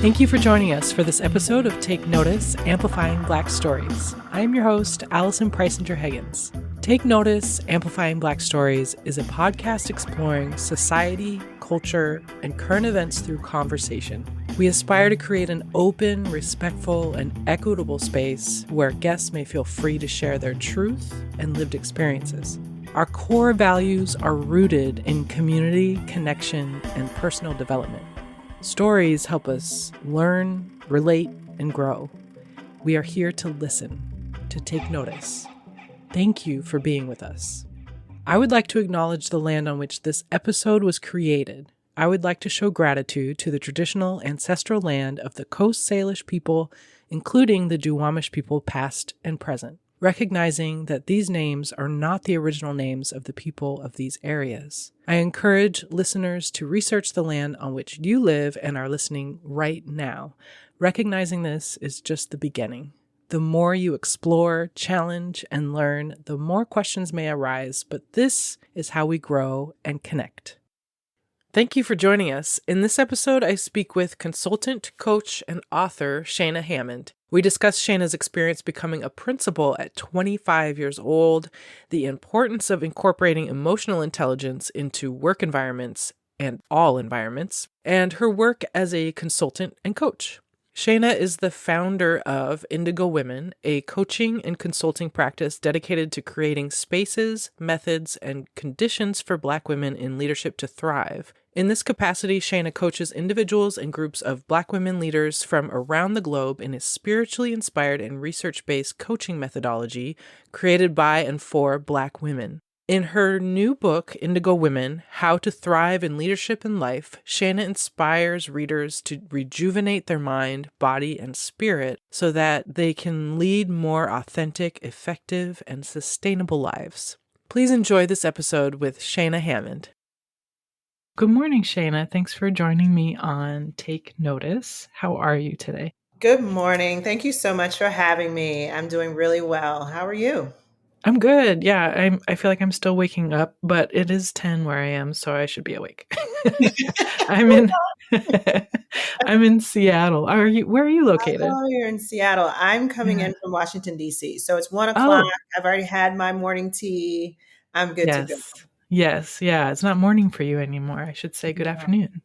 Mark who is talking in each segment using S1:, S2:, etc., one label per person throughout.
S1: Thank you for joining us for this episode of Take Notice, Amplifying Black Stories. I am your host, Allison Preisinger-Higgins. Take Notice, Amplifying Black Stories is a podcast exploring society, culture, and current events through conversation. We aspire to create an open, respectful, and equitable space where guests may feel free to share their truth and lived experiences. Our core values are rooted in community, connection, and personal development. Stories help us learn, relate, and grow. We are here to listen, to take notice. Thank you for being with us. I would like to acknowledge the land on which this episode was created. I would like to show gratitude to the traditional ancestral land of the Coast Salish people, including the Duwamish people past and present, recognizing that these names are not the original names of the people of these areas. I encourage listeners to research the land on which you live and are listening right now. Recognizing this is just the beginning. The more you explore, challenge, and learn, the more questions may arise, but this is how we grow and connect. Thank you for joining us. In this episode, I speak with consultant, coach, and author Shayna Hammond. We discuss Shayna's experience becoming a principal at 25 years old, the importance of incorporating emotional intelligence into work environments and all environments, and her work as a consultant and coach. Shayna is the founder of Indigo Women, a coaching and consulting practice dedicated to creating spaces, methods, and conditions for Black women in leadership to thrive. In this capacity, Shayna coaches individuals and groups of Black women leaders from around the globe in a spiritually inspired and research-based coaching methodology created by and for Black women. In her new book, Indigo Women, How to Thrive in Leadership and Life, Shayna inspires readers to rejuvenate their mind, body, and spirit so that they can lead more authentic, effective, and sustainable lives. Please enjoy this episode with Shayna Hammond. Good morning, Shayna. Thanks for joining me on Take Notice. How are you today?
S2: Good morning. Thank you so much for having me. I'm doing really well. How are you?
S1: I'm good. Yeah, I feel like I'm still waking up, but it is 10 where I am, so I should be awake. I'm in I'm in Seattle. Where are you located?
S2: Oh, you're in Seattle. I'm coming in from Washington, D.C. So it's 1:00.
S1: Oh,
S2: I've already had my morning tea. I'm good to go.
S1: yes. Yeah. It's not morning for you anymore. I should say good afternoon.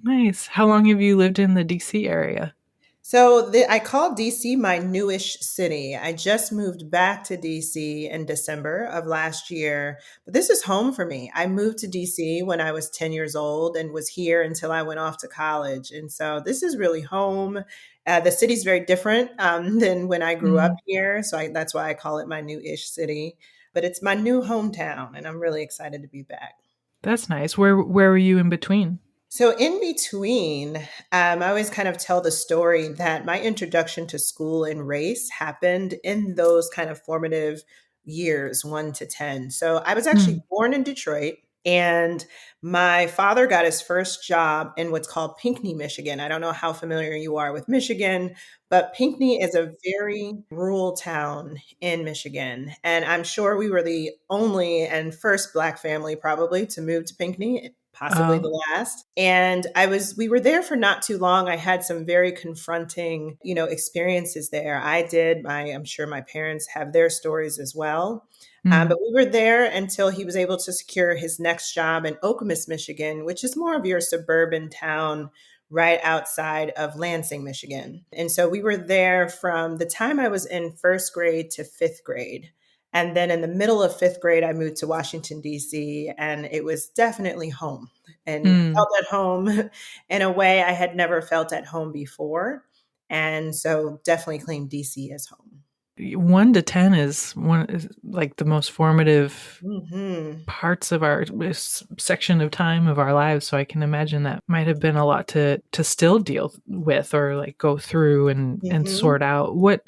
S1: Nice. How long have you lived in the DC area?
S2: So I call DC my newish city. I just moved back to DC in December of last year, but this is home for me. I moved to DC when I was 10 years old and was here until I went off to college. And so this is really home. The city's very different than when I grew up here. So that's why I call it my newish city. But it's my new hometown, and I'm really excited to be back.
S1: That's nice. Where were you in between?
S2: So in between, I always kind of tell the story that my introduction to school and race happened in those kind of formative years, 1 to 10. So I was actually born in Detroit, and my father got his first job in what's called Pinckney, Michigan. I don't know how familiar you are with Michigan, but Pinckney is a very rural town in Michigan. And I'm sure we were the only and first Black family probably to move to Pinckney, possibly the last. And we were there for not too long. I had some very confronting, experiences there. I'm sure my parents have their stories as well. But we were there until he was able to secure his next job in Okemos, Michigan, which is more of your suburban town right outside of Lansing, Michigan. And so we were there from the time I was in first grade to fifth grade. And then in the middle of fifth grade, I moved to Washington, D.C., and it was definitely home. And I felt at home in a way I had never felt at home before. And so definitely claim D.C. as home.
S1: 1 to 10 is like the most formative parts of our section of time of our lives. So I can imagine that might have been a lot to still deal with or like go through and sort out. What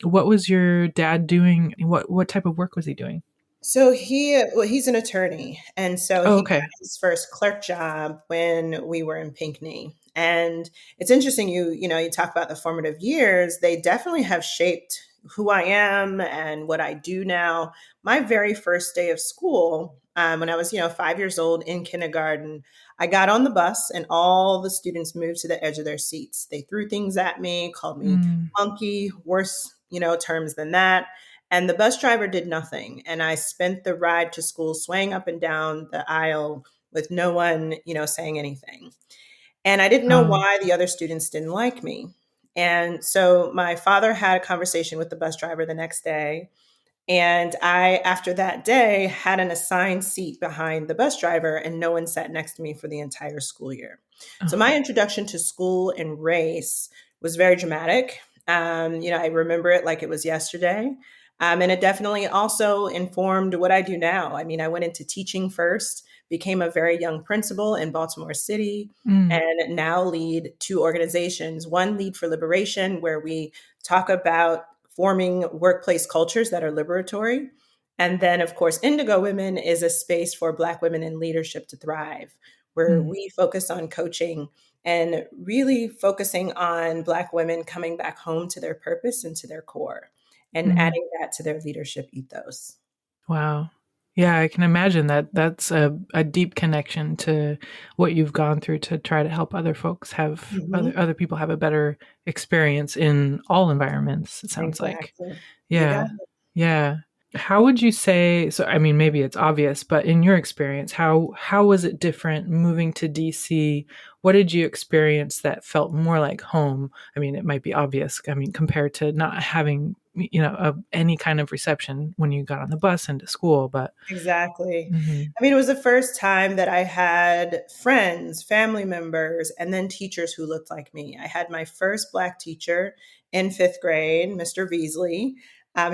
S1: was your dad doing? What type of work was he doing?
S2: So he's an attorney. And so he got his first clerk job when we were in Pinckney. And it's interesting, you talk about the formative years, they definitely have shaped who I am and what I do now. My very first day of school, when I was, 5 years old in kindergarten, I got on the bus and all the students moved to the edge of their seats. They threw things at me, called me
S1: Mm.
S2: monkey, worse, terms than that. And the bus driver did nothing. And I spent the ride to school swaying up and down the aisle with no one, saying anything. And I didn't know
S1: Oh.
S2: why the other students didn't like me. And so my father had a conversation with the bus driver the next day. And I, after that day, had an assigned seat behind the bus driver, and no one sat next to me for the entire school year. So
S1: Oh.
S2: my introduction to school and race was very dramatic. I remember it like it was yesterday. And it definitely also informed what I do now. I mean, I went into teaching first, became a very young principal in Baltimore City,
S1: Mm.
S2: and now lead two organizations. One, Lead for Liberation, where we talk about forming workplace cultures that are liberatory. And then, of course, Indigo Women is a space for Black women in leadership to thrive, where
S1: Mm.
S2: we focus on coaching and really focusing on Black women coming back home to their purpose and to their core and
S1: Mm.
S2: adding that to their leadership ethos.
S1: Wow. Yeah, I can imagine that that's a deep connection to what you've gone through to try to help other folks have
S2: Mhm.
S1: other people have a better experience in all environments, it sounds like.
S2: Exactly. You got
S1: Yeah. Yeah. How would you say, so I mean maybe it's obvious, but in your experience, how was it different moving to DC? What did you experience that felt more like home? I mean, it might be obvious, I mean, compared to not having, any kind of reception when you got on the bus into school, but
S2: Exactly.
S1: mhm.
S2: I mean, it was the first time that I had friends, family members, and then teachers who looked like me. I had my first Black teacher in fifth grade, Mr. Beasley.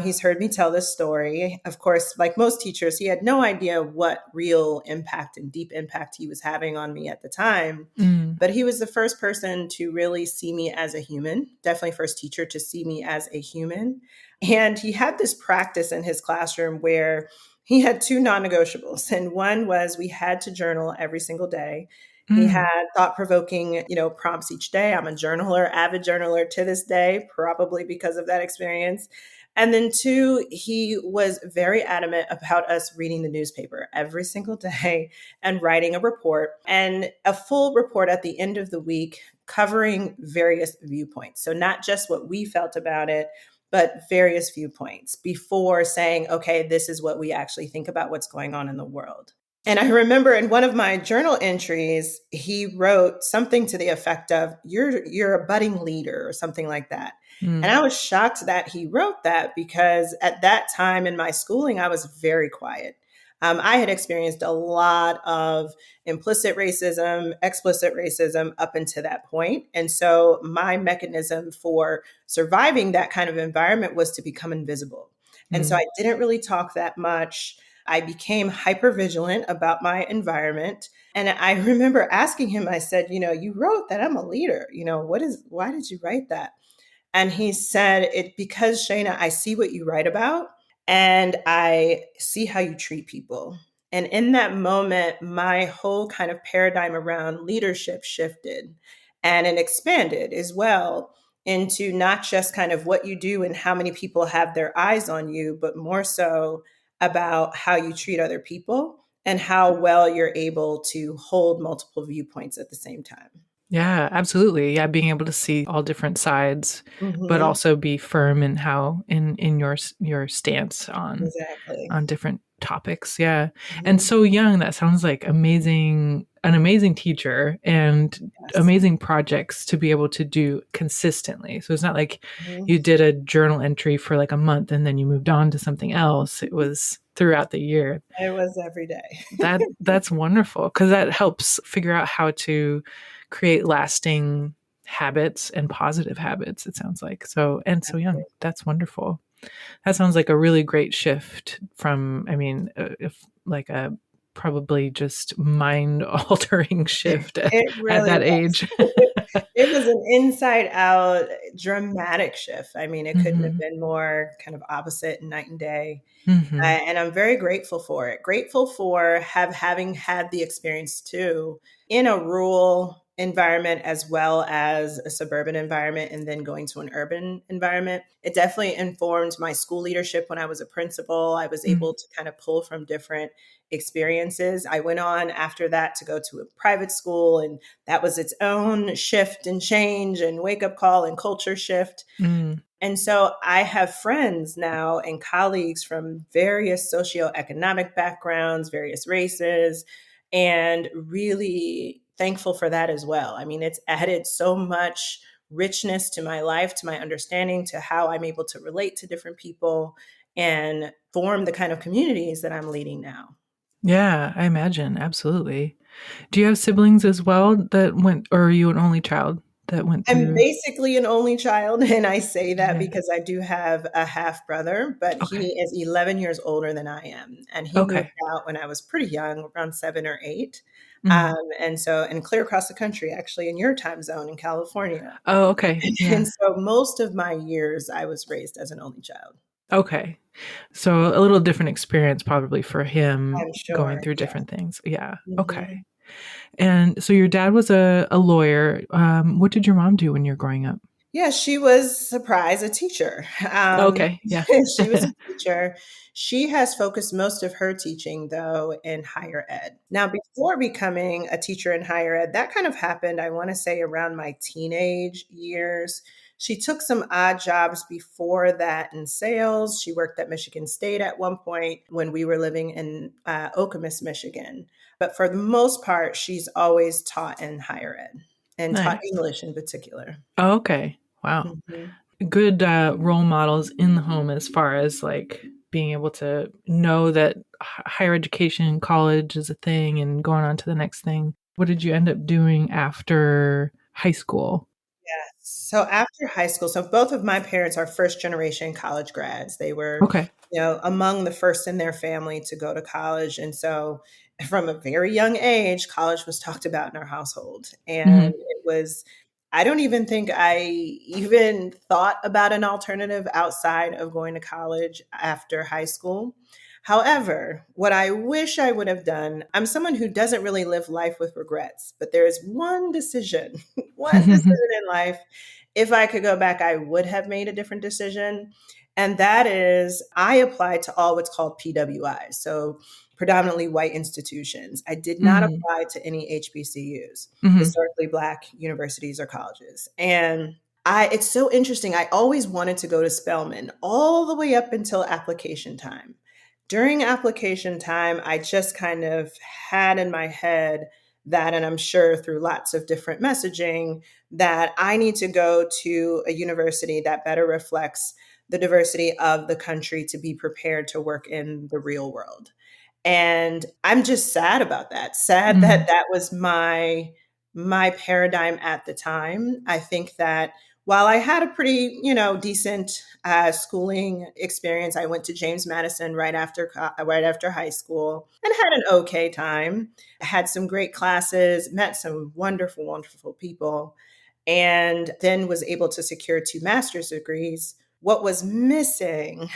S2: He's heard me tell this story. Of course, like most teachers, he had no idea what real impact and deep impact he was having on me at the time.
S1: Mm.
S2: But he was the first person to really see me as a human, definitely first teacher to see me as a human. And he had this practice in his classroom where he had two non-negotiables, and one was we had to journal every single day. He
S1: Mm.
S2: had thought-provoking, prompts each day. I'm a journaler, avid journaler to this day, probably because of that experience. And then two, he was very adamant about us reading the newspaper every single day and writing a report, and a full report at the end of the week covering various viewpoints. So not just what we felt about it, but various viewpoints before saying, okay, this is what we actually think about what's going on in the world. And I remember in one of my journal entries, he wrote something to the effect of, you're a budding leader or something like that. And
S1: Mm.
S2: I was shocked that he wrote that because at that time in my schooling, I was very quiet. I had experienced a lot of implicit racism, explicit racism up until that point. And so my mechanism for surviving that kind of environment was to become invisible. And so
S1: Mm.
S2: I didn't really talk that much. I became hyper vigilant about my environment. And I remember asking him, I said, you wrote that I'm a leader. Why did you write that? And he said, it because Shayna, I see what you write about and I see how you treat people. And in that moment, my whole kind of paradigm around leadership shifted and it expanded as well into not just kind of what you do and how many people have their eyes on you, but more so about how you treat other people and how well you're able to hold multiple viewpoints at the same time.
S1: Yeah, absolutely. Yeah, being able to see all different sides, but
S2: Hmm.
S1: also be firm in how in your stance
S2: Exactly.
S1: on different topics. Yeah. And
S2: Mhm.
S1: so young, that sounds like an amazing teacher and
S2: Yes.
S1: amazing projects to be able to do consistently. So it's not like
S2: Mhm.
S1: you did a journal entry for like a month and then you moved on to something else. It was throughout the year.
S2: It was every day.
S1: That's wonderful because that helps figure out how to create lasting habits and positive habits, it sounds like. So and so young. That's wonderful. That sounds like a really great shift from, I mean, if like a probably just mind altering shift
S2: It
S1: at
S2: really
S1: that
S2: was.
S1: age.
S2: It was an inside out dramatic shift. I mean, it couldn't have
S1: Mhm.
S2: been more kind of opposite night and day.
S1: Mhm.
S2: And I'm very grateful for it. Grateful for having had the experience too in a rural environment as well as a suburban environment and then going to an urban environment. It definitely informed my school leadership when I was a principal. I was
S1: Mm.
S2: able to kind of pull from different experiences. I went on after that to go to a private school, and that was its own shift and change and wake up call and culture shift.
S1: Mm.
S2: And so I have friends now and colleagues from various socioeconomic backgrounds, various races, and really thankful for that as well. I mean, it's added so much richness to my life, to my understanding, to how I'm able to relate to different people and form the kind of communities that I'm leading now.
S1: Yeah, I imagine. Absolutely. Do you have siblings as well that went, or are you an only child that went
S2: I'm
S1: through?
S2: basically an only child, and I say that
S1: Yeah.
S2: because I do have a half brother, but he
S1: Okay.
S2: is 11 years older than I am. And he moved
S1: Okay.
S2: out when I was pretty young, around 7 or 8.
S1: Mm.
S2: And clear across the country, actually, in your time zone in California.
S1: Oh, okay.
S2: And
S1: Yeah.
S2: so most of my years, I was raised as an only child.
S1: Okay. So a little different experience probably for him
S2: I'm
S1: going
S2: sure.
S1: through
S2: Yeah.
S1: different things. Yeah. Okay.
S2: Mhm.
S1: And so your dad was a lawyer. What did your mom do when you were growing up?
S2: Yeah, she was, surprise, a teacher.
S1: Okay. Yeah.
S2: She was a teacher. She has focused most of her teaching, though, in higher ed. Now, before becoming a teacher in higher ed, that kind of happened, I want to say, around my teenage years. She took some odd jobs before that in sales. She worked at Michigan State at one point when we were living in Okemos, Michigan. But for the most part, she's always taught in higher ed and taught
S1: Nice.
S2: English in particular.
S1: Oh, okay. Wow.
S2: Mhm.
S1: Good role models in the home as far as like being able to know that higher education, college is a thing and going on to the next thing. What did you end up doing after high school?
S2: Yes. So after high school, so both of my parents are first generation college grads. They were,
S1: Okay.
S2: among the first in their family to go to college. And so from a very young age, college was talked about in our household. And
S1: Hmm.
S2: it was, I don't even think I even thought about an alternative outside of going to college after high school. However, what I wish I would have done, I'm someone who doesn't really live life with regrets, but there is one decision, one decision in life. If I could go back, I would have made a different decision. And that is, I applied to all what's called PWIs, so predominantly white institutions. I did not
S1: Mm.
S2: apply to any HBCUs,
S1: Hmm.
S2: historically Black universities or colleges. And it's so interesting. I always wanted to go to Spelman all the way up until application time. During application time, I just kind of had in my head that, and I'm sure through lots of different messaging, that I need to go to a university that better reflects the diversity of the country to be prepared to work in the real world. And I'm just sad about that. Sad that
S1: Mm.
S2: that was my paradigm at the time. I think that while I had a pretty, decent schooling experience, I went to James Madison right after high school and had an okay time. I had some great classes, met some wonderful, wonderful people, and then was able to secure 2 master's degrees. What was missing,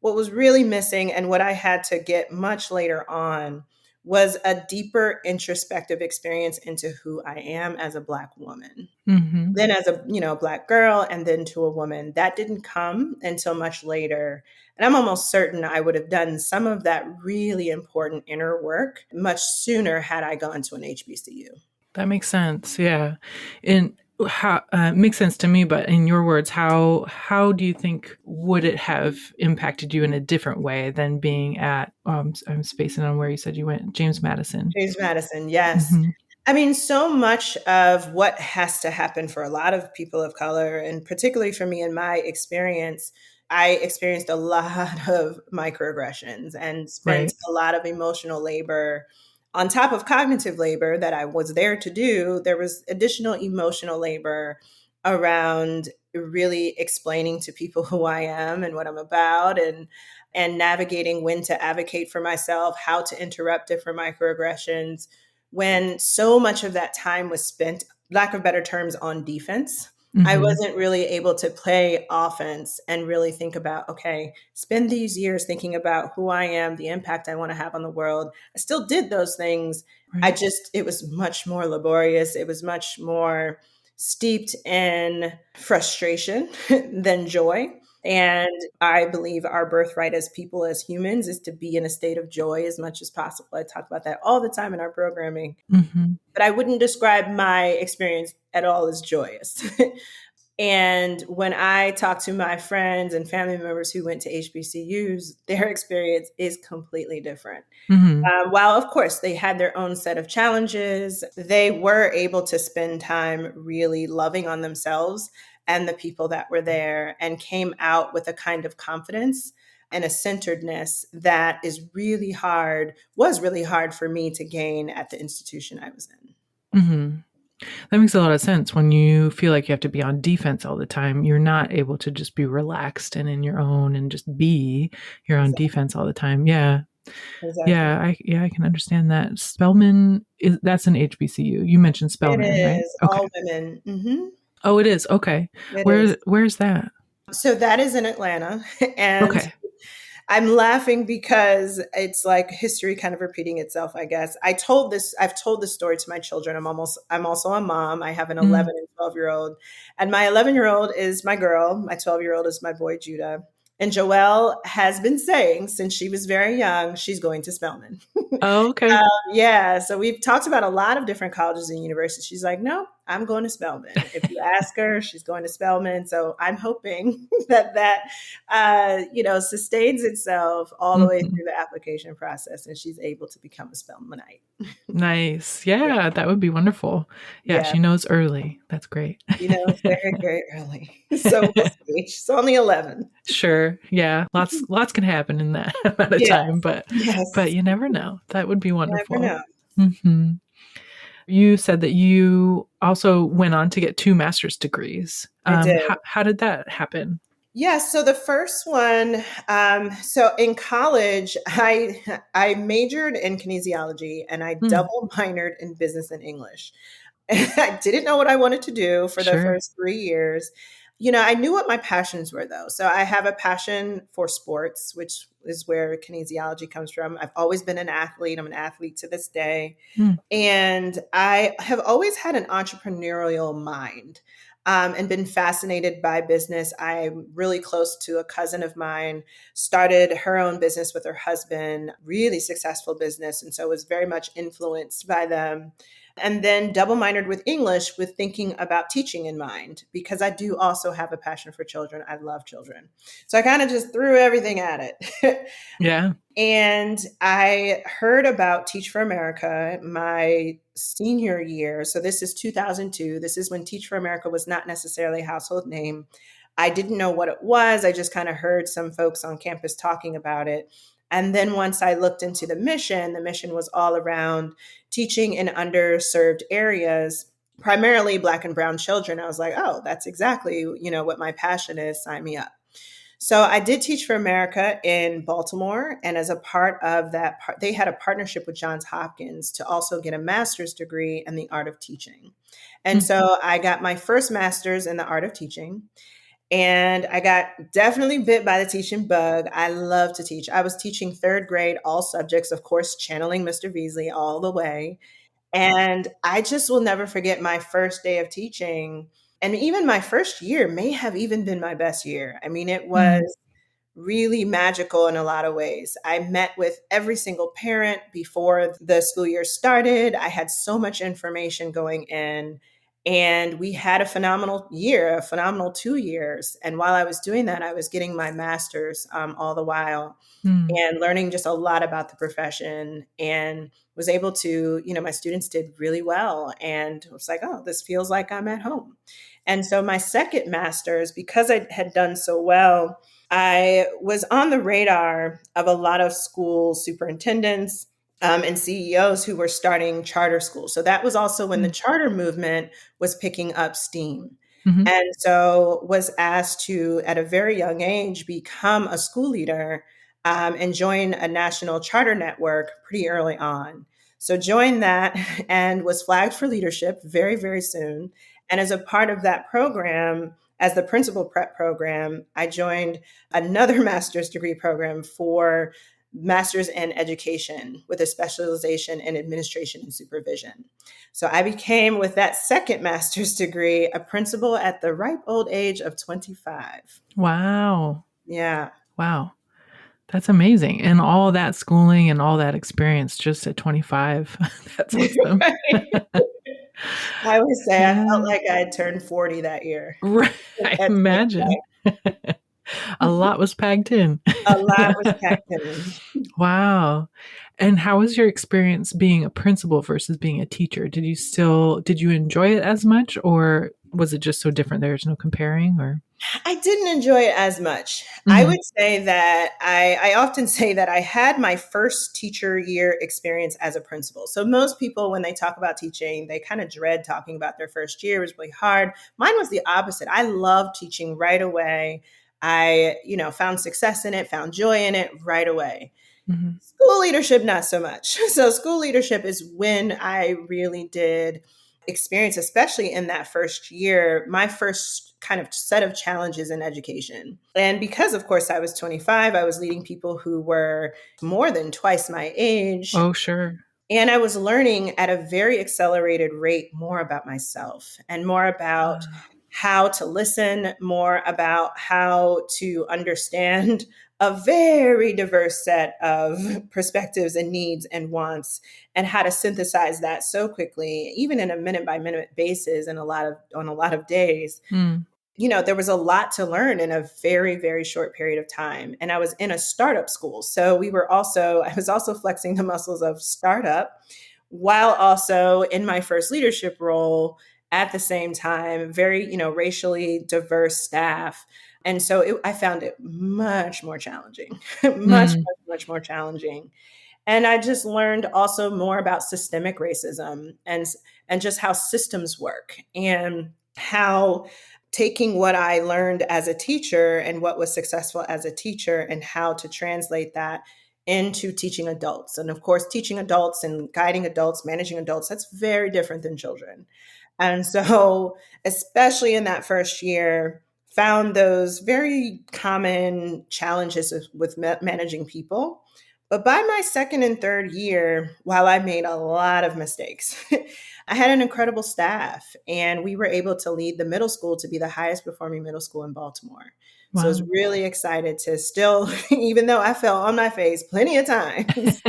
S2: what was really missing, and what I had to get much later on was a deeper introspective experience into who I am as a Black woman.
S1: Hmm.
S2: Then as a, Black girl, and then to a woman. That didn't come until much later. And I'm almost certain I would have done some of that really important inner work much sooner had I gone to an HBCU.
S1: That makes sense. Yeah. And how makes sense to me, but in your words, how do you think would it have impacted you in a different way than being at I'm spacing on where you said you went, James Madison.
S2: James Madison, yes.
S1: Hmm.
S2: I mean, so much of what has to happen for a lot of people of color, and particularly for me in my experience, I experienced a lot of microaggressions and spent
S1: Right.
S2: a lot of emotional labor on top of cognitive labor that I was there to do. There was additional emotional labor around really explaining to people who I am and what I'm about, and navigating when to advocate for myself, how to interrupt different microaggressions, when so much of that time was spent, lack of better terms, on defense I
S1: Mm-hmm.
S2: wasn't really able to play offense and really think about, okay, spend these years thinking about who I am, the impact I want to have on the world. I still did those things.
S1: Right.
S2: It was much more laborious. It was much more steeped in frustration than joy. And I believe our birthright as people, as humans, is to be in a state of joy as much as possible. I talk about that all the time in our programming,
S1: Mm-hmm.
S2: but I wouldn't describe my experience at all as joyous. And when I talk to my friends and family members who went to HBCUs, their experience is completely different.
S1: Mm-hmm.
S2: While, of course, they had their own set of challenges, they were able to spend time really loving on themselves and the people that were there, and came out with a kind of confidence and a centeredness that was really hard for me to gain at the institution I was in.
S1: Mm-hmm. That makes a lot of sense. When you feel like you have to be on defense all the time, you're not able to just be relaxed and in your own and just be. You're on
S2: Exactly.
S1: defense all the time. Yeah.
S2: Exactly.
S1: I can understand that. Spelman is that's an HBCU. You mentioned
S2: It
S1: Spelman, right?
S2: is
S1: Okay.
S2: all women. Hmm.
S1: Oh, it is. Okay.
S2: It is.
S1: Where's that?
S2: So that is in Atlanta. And
S1: Okay.
S2: I'm laughing because it's like history kind of repeating itself, I guess. I've told this story to my children. I'm also a mom. I have an
S1: Mm.
S2: 11 and 12-year-old. And my 11-year-old is my girl. My 12-year-old is my boy, Judah. And Joelle has been saying since she was very young, she's going to Spelman.
S1: Oh, okay.
S2: Yeah, so we've talked about a lot of different colleges and universities. She's like, no, I'm going to Spelman. If you ask her, she's going to Spelman. So I'm hoping that sustains itself all the way
S1: Mhm.
S2: through the application process, and she's able to become a Spelmanite.
S1: Nice.
S2: Yeah,
S1: Yeah, that would be wonderful. Yeah,
S2: yeah,
S1: she knows early. That's great.
S2: she knows very, very early. So we'll see. She's only 11.
S1: Sure. Yeah. Lots can happen in that amount of
S2: Yes,
S1: time, but
S2: yes.
S1: you never know. That would be
S2: Never
S1: wonderful.
S2: know.
S1: Hmm. You said that you also went on to get two master's degrees.
S2: I did.
S1: How did that happen?
S2: Yeah, so the first one, so in college, I majored in kinesiology and I
S1: Mm,
S2: double minored in business and English. And I didn't know what I wanted to do for the
S1: sure.
S2: first 3 years. I knew what my passions were though. So I have a passion for sports, which is where kinesiology comes from. I've always been an athlete. I'm an athlete to this day.
S1: Mm,
S2: And I have always had an entrepreneurial mind, and been fascinated by business. I'm really close to a cousin of mine, started her own business with her husband, really successful business. And so was very much influenced by them. And then double minored with English with thinking about teaching in mind, because I do also have a passion for children. I love children. So I kind of just threw everything at it.
S1: yeah.
S2: And I heard about Teach for America my senior year. So this is 2002. This is when Teach for America was not necessarily a household name. I didn't know what it was. I just kind of heard some folks on campus talking about it. And then once I looked into the mission was all around teaching in underserved areas, primarily Black and Brown children. I was like, oh, that's exactly, what my passion is. Sign me up. So I did Teach for America in Baltimore, and as a part of that, they had a partnership with Johns Hopkins to also get a master's degree in the art of teaching. And
S1: Mm,
S2: so I got my first master's in the art of teaching, and I got definitely bit by the teaching bug. I love to teach. I was teaching third grade, all subjects, of course, channeling Mr. Beasley all the way. And I just will never forget my first day of teaching. And even my first year may have even been my best year. I mean, it was
S1: mm,
S2: really magical in a lot of ways. I met with every single parent before the school year started. I had so much information going in, and we had a phenomenal year, a phenomenal 2 years. And while I was doing that, I was getting my master's all the while
S1: mm,
S2: and learning just a lot about the profession, and was able to, my students did really well. And I was like, oh, this feels like I'm at home. And so my second master's, because I had done so well, I was on the radar of a lot of school superintendents, and CEOs who were starting charter schools. So that was also when the
S1: mm,
S2: charter movement was picking up steam.
S1: mhm,
S2: And so was asked to, at a very young age, become a school leader, and join a national charter network pretty early on. So joined that and was flagged for leadership very, very soon. And as a part of that program, as the principal prep program, I joined another master's degree program for master's in education with a specialization in administration and supervision. So I became, with that second master's degree, a principal at the ripe old age of 25.
S1: Wow.
S2: Yeah.
S1: Wow. That's amazing. And all that schooling and all that experience just at 25. That's awesome.
S2: I would say I felt
S1: Yeah.
S2: like I had turned 40 that year.
S1: Right. I
S2: At
S1: imagine. A lot was packed in.
S2: a lot was packed in.
S1: Wow. And how was your experience being a principal versus being a teacher? Did you enjoy it as much, or was it just so different there's no comparing? Or
S2: I didn't enjoy it as much. I
S1: Mhm.
S2: would say that I often say that I had my first teacher year experience as a principal. So most people, when they talk about teaching, they kind of dread talking about their first year. It was really hard. Mine was the opposite. I loved teaching right away. I, found success in it, found joy in it right away.
S1: Mhm.
S2: School leadership, not so much. So, school leadership is when I really did experience, especially in that first year, my first kind of set of challenges in education. And because, of course, I was 25, I was leading people who were more than twice my age.
S1: Oh, sure.
S2: And I was learning at a very accelerated rate more about myself and more about how to listen, more about how to understand a very diverse set of perspectives and needs and wants, and how to synthesize that so quickly, even in a minute by minute basis and on a lot of days.
S1: Mm.
S2: There was a lot to learn in a very, very short period of time. And I was in a startup school. So I was also flexing the muscles of startup while also in my first leadership role at the same time, very, racially diverse staff. And so I found it much more challenging, much,
S1: Mm.
S2: much, much more challenging. And I just learned also more about systemic racism and just how systems work, and how taking what I learned as a teacher and what was successful as a teacher and how to translate that into teaching adults. And of course, teaching adults and guiding adults, managing adults, that's very different than children. And so, especially in that first year, found those very common challenges with managing people. But by my second and third year, while I made a lot of mistakes, I had an incredible staff, and we were able to lead the middle school to be the highest performing middle school in Baltimore. So I was
S1: Wow.
S2: really excited to still, even though I fell on my face plenty of times,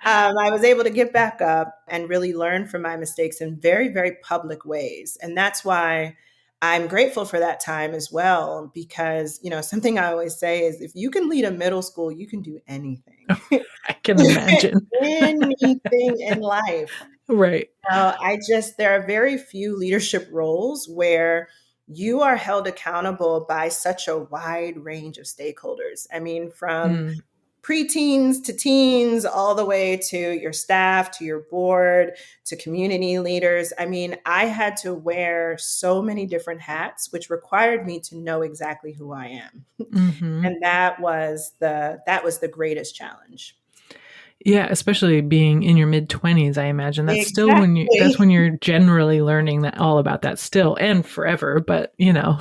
S2: I was able to get back up and really learn from my mistakes in very, very public ways. And that's why I'm grateful for that time as well, because, something I always say is if you can lead a middle school, you can do anything,
S1: I can imagine.
S2: anything in life.
S1: Right.
S2: There are very few leadership roles where you are held accountable by such a wide range of stakeholders. I mean, from
S1: Mm.
S2: preteens to teens, all the way to your staff, to your board, to community leaders. I mean, I had to wear so many different hats, which required me to know exactly who I am.
S1: Mhm.
S2: And that was the greatest challenge.
S1: Yeah, especially being in your mid-20s, I imagine. That's
S2: Exactly.
S1: when you're generally learning that all about that still, and forever, but, in a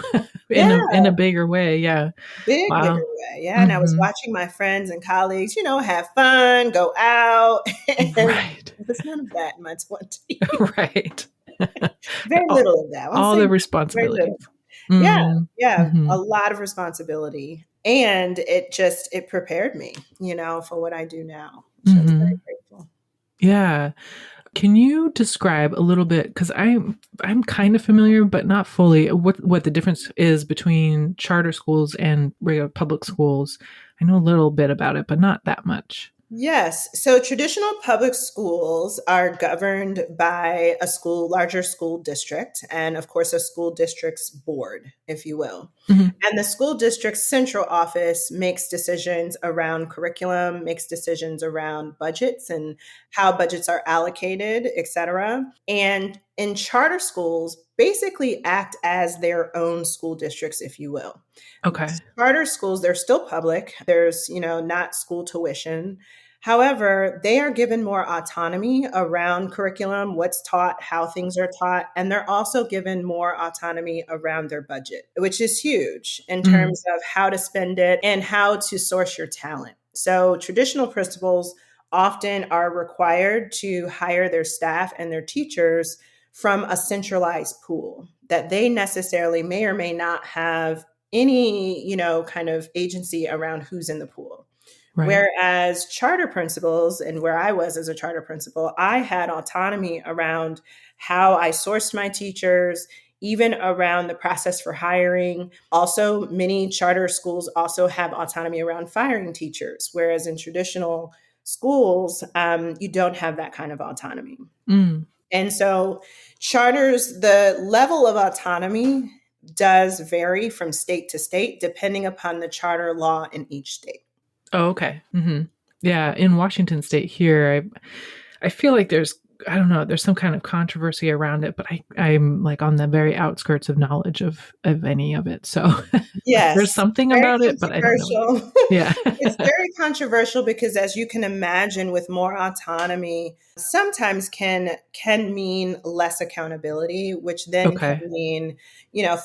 S2: Yeah.
S1: bigger way, yeah.
S2: Bigger
S1: Wow.
S2: way. Yeah. And I was
S1: Mhm.
S2: watching my friends and colleagues, have fun, go out. And
S1: Right.
S2: there was none of that in my 20s.
S1: Right.
S2: Very
S1: All
S2: little of that. I'll
S1: all
S2: say
S1: the
S2: very
S1: responsibilities.
S2: little. Yeah.
S1: Mm.
S2: Yeah. A
S1: Mhm.
S2: lot of responsibility. And it prepared me, for what I do now. So I'm very
S1: Mhm.
S2: grateful.
S1: Yeah. Can you describe a little bit, because I'm kind of familiar, but not fully, what the difference is between charter schools and regular public schools? I know a little bit about it, but not that much.
S2: Yes. So traditional public schools are governed by larger school district, and of course, a school district's board, if you will.
S1: Mhm.
S2: And the school district's central office makes decisions around curriculum, makes decisions around budgets and how budgets are allocated, et cetera. And in charter schools, basically act as their own school districts, if you will.
S1: Okay.
S2: Charter schools, they're still public. There's, not school tuition. However, they are given more autonomy around curriculum, what's taught, how things are taught, and they're also given more autonomy around their budget, which is huge in
S1: Mm,
S2: terms of how to spend it and how to source your talent. So, traditional principals often are required to hire their staff and their teachers from a centralized pool that they necessarily may or may not have any, kind of agency around who's in the pool.
S1: right.
S2: Whereas charter principals, and where I was as a charter principal, I had autonomy around how I sourced my teachers, even around the process for hiring. Also, many charter schools also have autonomy around firing teachers, whereas in traditional schools, you don't have that kind of autonomy.
S1: Mm.
S2: And so, charters, the level of autonomy does vary from state to state, depending upon the charter law in each state.
S1: Oh, okay. Yeah, in Washington State here, I feel like I don't know, there's some kind of controversy around it, but I'm like on the very outskirts of knowledge of any of it. So there's
S2: Yes,
S1: something
S2: very
S1: about it, but I don't know.
S2: controversial.
S1: Yeah.
S2: It's very controversial because, as you can imagine, with more autonomy, sometimes can mean less accountability, which then can
S1: Okay.
S2: mean,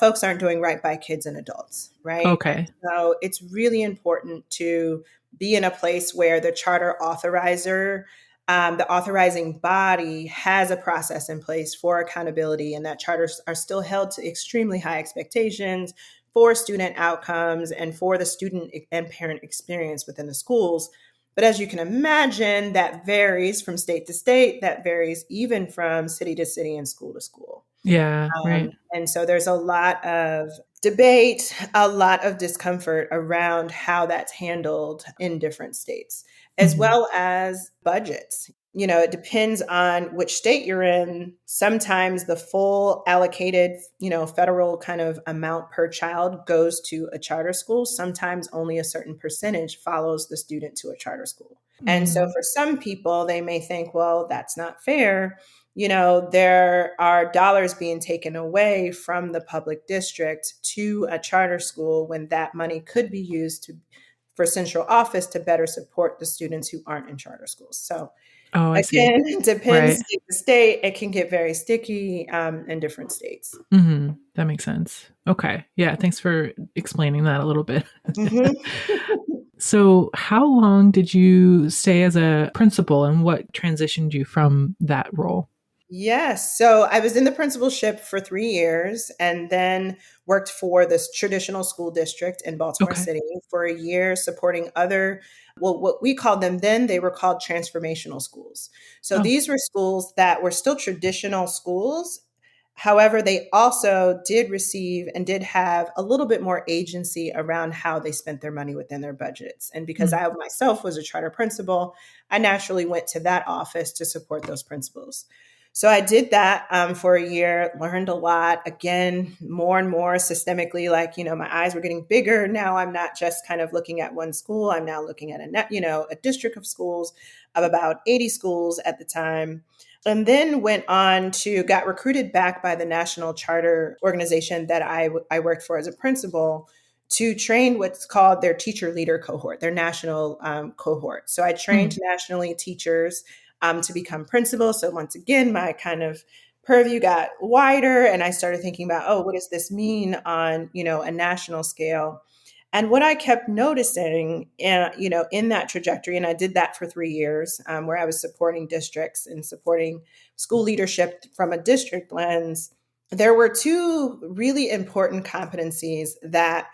S2: folks aren't doing right by kids and adults, right?
S1: Okay.
S2: So it's really important to be in a place where the charter authorizer, the authorizing body, has a process in place for accountability, and that charters are still held to extremely high expectations for student outcomes and for the student and parent experience within the schools. But as you can imagine, that varies from state to state, that varies even from city to city and school to school.
S1: Yeah, right.
S2: And so there's a lot of debate, a lot of discomfort around how that's handled in different states, as
S1: Mhm.
S2: well as budgets. It depends on which state you're in. Sometimes the full allocated, federal kind of amount per child goes to a charter school. Sometimes only a certain percentage follows the student to a charter school. And so
S1: Mm.
S2: for some people, they may think, well, that's not fair. There are dollars being taken away from the public district to a charter school when that money could be used for central office to better support the students who aren't in charter schools. So
S1: Oh, I see.
S2: again, it depends
S1: Right.
S2: state to state. It can get very sticky in different states.
S1: That makes sense. Okay. Yeah, thanks for explaining that a little bit.
S2: Mhm.
S1: So, how long did you stay as a principal and what transitioned you from that role?
S2: Yes. So I was in the principalship for 3 years and then worked for this traditional school district in Baltimore
S1: Okay.
S2: City for a year, supporting other, well, what we called them then, they were called transformational schools. So
S1: Oh.
S2: these were schools that were still traditional schools. However, they also did receive and did have a little bit more agency around how they spent their money within their budgets. And because
S1: Mm.
S2: I myself was a charter principal, I naturally went to that office to support those principals. So I did that for a year, learned a lot. Again, more and more systemically, like, my eyes were getting bigger. Now I'm not just kind of looking at one school. I'm now looking at a district of schools of about 80 schools at the time. And then went on to got recruited back by the national charter organization that I worked for as a principal to train what's called their teacher leader cohort, their national cohort. So I trained
S1: Mm.
S2: nationally teachers to become principal. So once again, my kind of purview got wider, and I started thinking about, oh, what does this mean on a national scale? And what I kept noticing, in that trajectory, and I did that for 3 years, where I was supporting districts and supporting school leadership from a district lens. There were two really important competencies that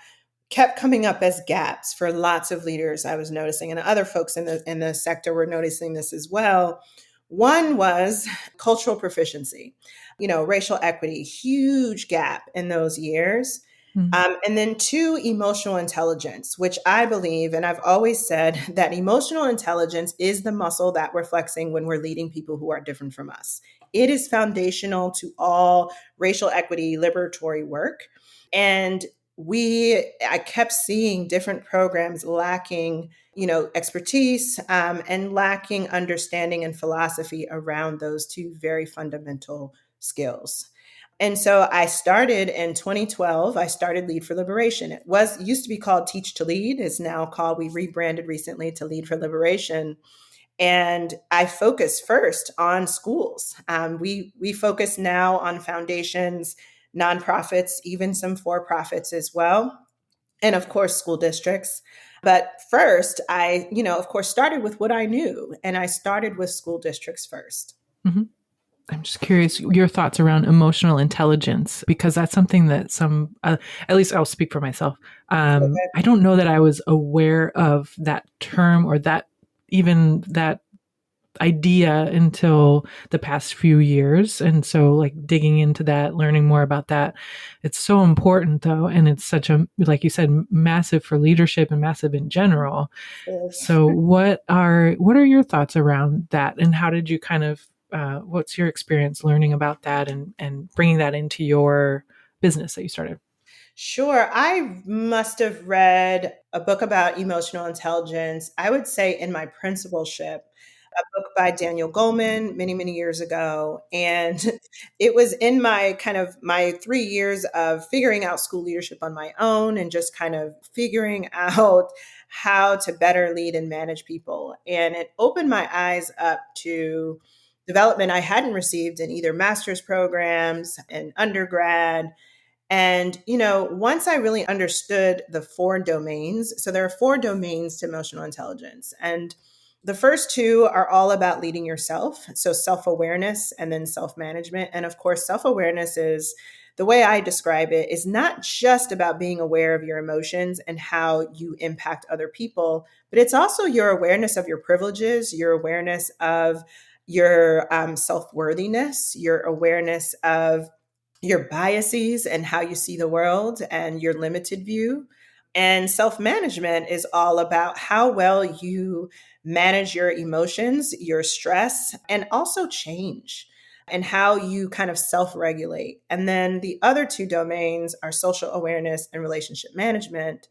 S2: kept coming up as gaps for lots of leaders I was noticing, and other folks in the sector were noticing this as well. One was cultural proficiency, racial equity, huge gap in those years.
S1: Mm.
S2: And then two, emotional intelligence, which I believe, and I've always said that emotional intelligence is the muscle that we're flexing when we're leading people who are different from us. It is foundational to all racial equity liberatory work. And I kept seeing different programs lacking, expertise and lacking understanding and philosophy around those two very fundamental skills. And so I started in 2012, I started Lead for Liberation. It used to be called Teach to Lead. It's now called, we rebranded recently to Lead for Liberation. And I focus first on schools. We focus now on foundations, nonprofits, even some for-profits as well, and of course school districts. But first, I, of course, started with what I knew, and I started with school districts first.
S1: Mm-hmm. I'm just curious your thoughts around emotional intelligence, because that's something that at least I'll speak for myself. I don't know that I was aware of that term or even that idea until the past few years. And so, like, digging into that, learning more about that, it's so important though. And it's such a, like you said, massive for leadership and massive in general.
S2: Yes.
S1: So what are your thoughts around that? And how did you kind of, what's your experience learning about that and bringing that into your business that you started?
S2: Sure. I must have read a book about emotional intelligence, I would say in my principalship, a book by Daniel Goleman many, many years ago. And it was in my kind of my 3 years of figuring out school leadership on my own and just kind of figuring out how to better lead and manage people. And it opened my eyes up to development I hadn't received in either master's programs and undergrad. And, once I really understood the four domains, so there are four domains to emotional intelligence. And the first two are all about leading yourself. So self awareness and then self management. And of course, self awareness is the way I describe it is not just about being aware of your emotions and how you impact other people, but it's also your awareness of your privileges, your awareness of your self worthiness, your awareness of your biases and how you see the world and your limited view. And self management is all about how well you manage your emotions, your stress, and also change, and how you kind of self regulate. And then the other two domains are social awareness and relationship management.
S1: Mm,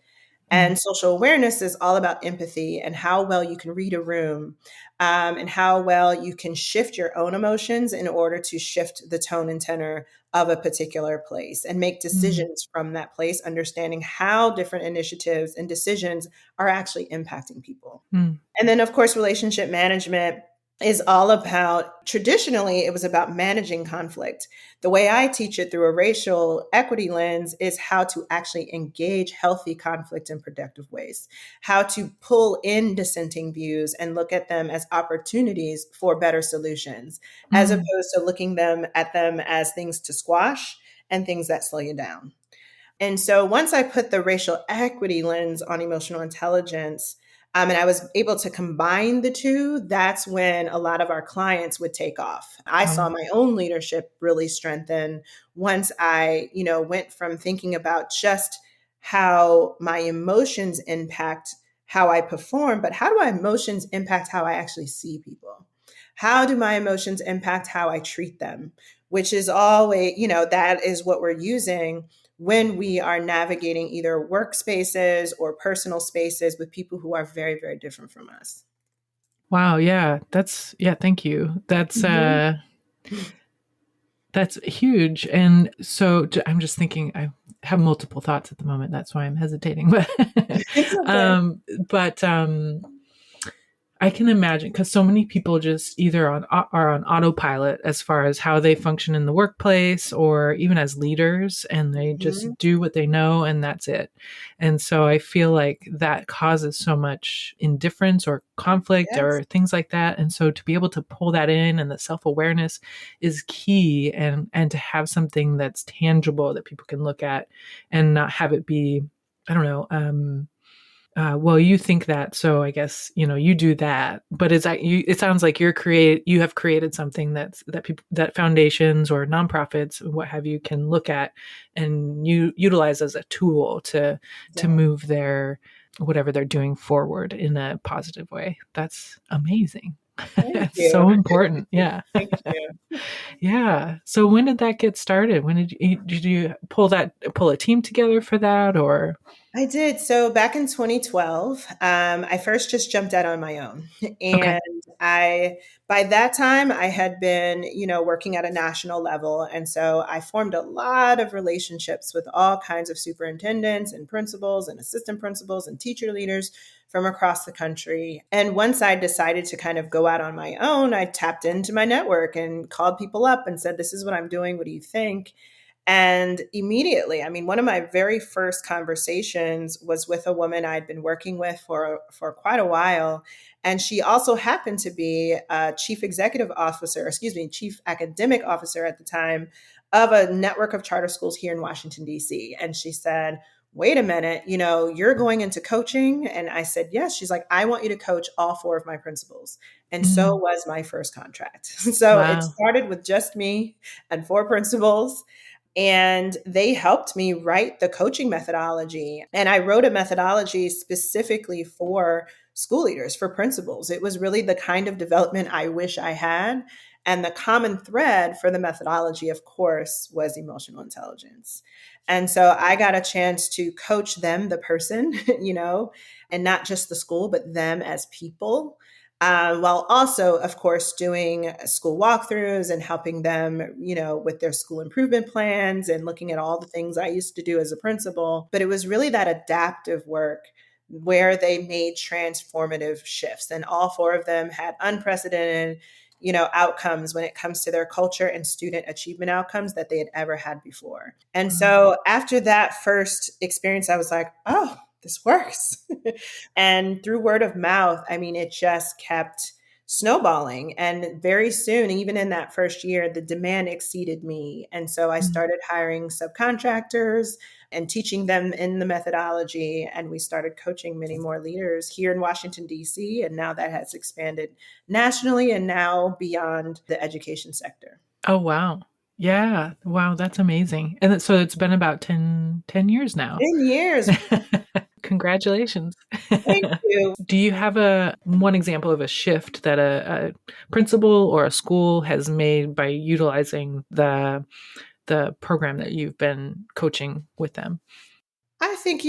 S2: And social awareness is all about empathy and how well you can read a room, and how well you can shift your own emotions in order to shift the tone and tenor of a particular place and make
S1: mm,
S2: decisions from that place, understanding how different initiatives and decisions are actually impacting people.
S1: mm,
S2: And then, of course, relationship management is all about, traditionally, it was about managing conflict. The way I teach it through a racial equity lens is how to actually engage healthy conflict in productive ways, how to pull in dissenting views and look at them as opportunities for better solutions, as
S1: mm,
S2: opposed to looking at them as things to squash and things that slow you down. And so once I put the racial equity lens on emotional intelligence, and I was able to combine the two, that's when a lot of our clients would take off. I saw
S1: wow.
S2: my own leadership really strengthen once I, went from thinking about just how my emotions impact how I perform, but how do my emotions impact how I actually see people? How do my emotions impact how I treat them? Which is always, that is what we're using when we are navigating either workspaces or personal spaces with people who are very, very different from us.
S1: Wow, yeah. Yeah, thank you.
S2: Mhm.
S1: That's huge. And so I'm just thinking, I have multiple thoughts at the moment. That's why I'm hesitating.
S2: It's okay.
S1: Um, but I can imagine, because so many people just either are on autopilot as far as how they function in the workplace or even as leaders, and they
S2: Mhm.
S1: just do what they know and that's it. And so I feel like that causes so much indifference or conflict
S2: Yes.
S1: or things like that. And so to be able to pull that in, and the self-awareness is key, and to have something that's tangible that people can look at and not have it be, I don't know, well, you think that, so I guess you do that. But it sounds like you have created something that people, that foundations or nonprofits, what have you, can look at and you utilize as a tool to
S2: Yeah.
S1: move their whatever they're doing forward in a positive way. That's amazing.
S2: Thank
S1: It's
S2: you.
S1: so important. Yeah.
S2: Thank you.
S1: Yeah. So when did that get started? When did you pull a team together for that, or?
S2: I did. So back in 2012, I first just jumped out on my own.
S1: Okay.
S2: And by that time, I had been, working at a national level. And so I formed a lot of relationships with all kinds of superintendents and principals and assistant principals and teacher leaders from across the country. And once I decided to kind of go out on my own, I tapped into my network and called people up and said, this is what I'm doing. What do you think? And immediately, I mean, one of my very first conversations was with a woman I'd been working with for quite a while. And she also happened to be a chief executive officer, excuse me, chief academic officer at the time of a network of charter schools here in Washington, D.C. And she said, wait a minute, you're going into coaching? And I said, yes. She's like, I want you to coach all four of my principals. And so was my first contract. So it
S1: Wow.
S2: started with just me and four principals. And they helped me write the coaching methodology. And I wrote a methodology specifically for school leaders, for principals. It was really the kind of development I wish I had. And the common thread for the methodology, of course, was emotional intelligence. And so I got a chance to coach them, the person, and not just the school, but them as people. While also, of course, doing school walkthroughs and helping them, with their school improvement plans and looking at all the things I used to do as a principal. But it was really that adaptive work where they made transformative shifts. And all four of them had unprecedented, outcomes when it comes to their culture and student achievement outcomes that they had ever had before. And so after that first experience, I was like, oh, this works. And through word of mouth, I mean, it just kept snowballing. And very soon, even in that first year, the demand exceeded me. And so I started hiring subcontractors and teaching them in the methodology. And we started coaching many more leaders here in Washington, D.C. And now that has expanded nationally and now beyond the education sector.
S1: Oh, wow. Yeah. Wow. That's amazing. And so it's been about 10 years now.
S2: 10 years.
S1: Congratulations.
S2: Thank you.
S1: Do you have one example of a shift that a principal or a school has made by utilizing the program that you've been coaching with them?
S2: I think,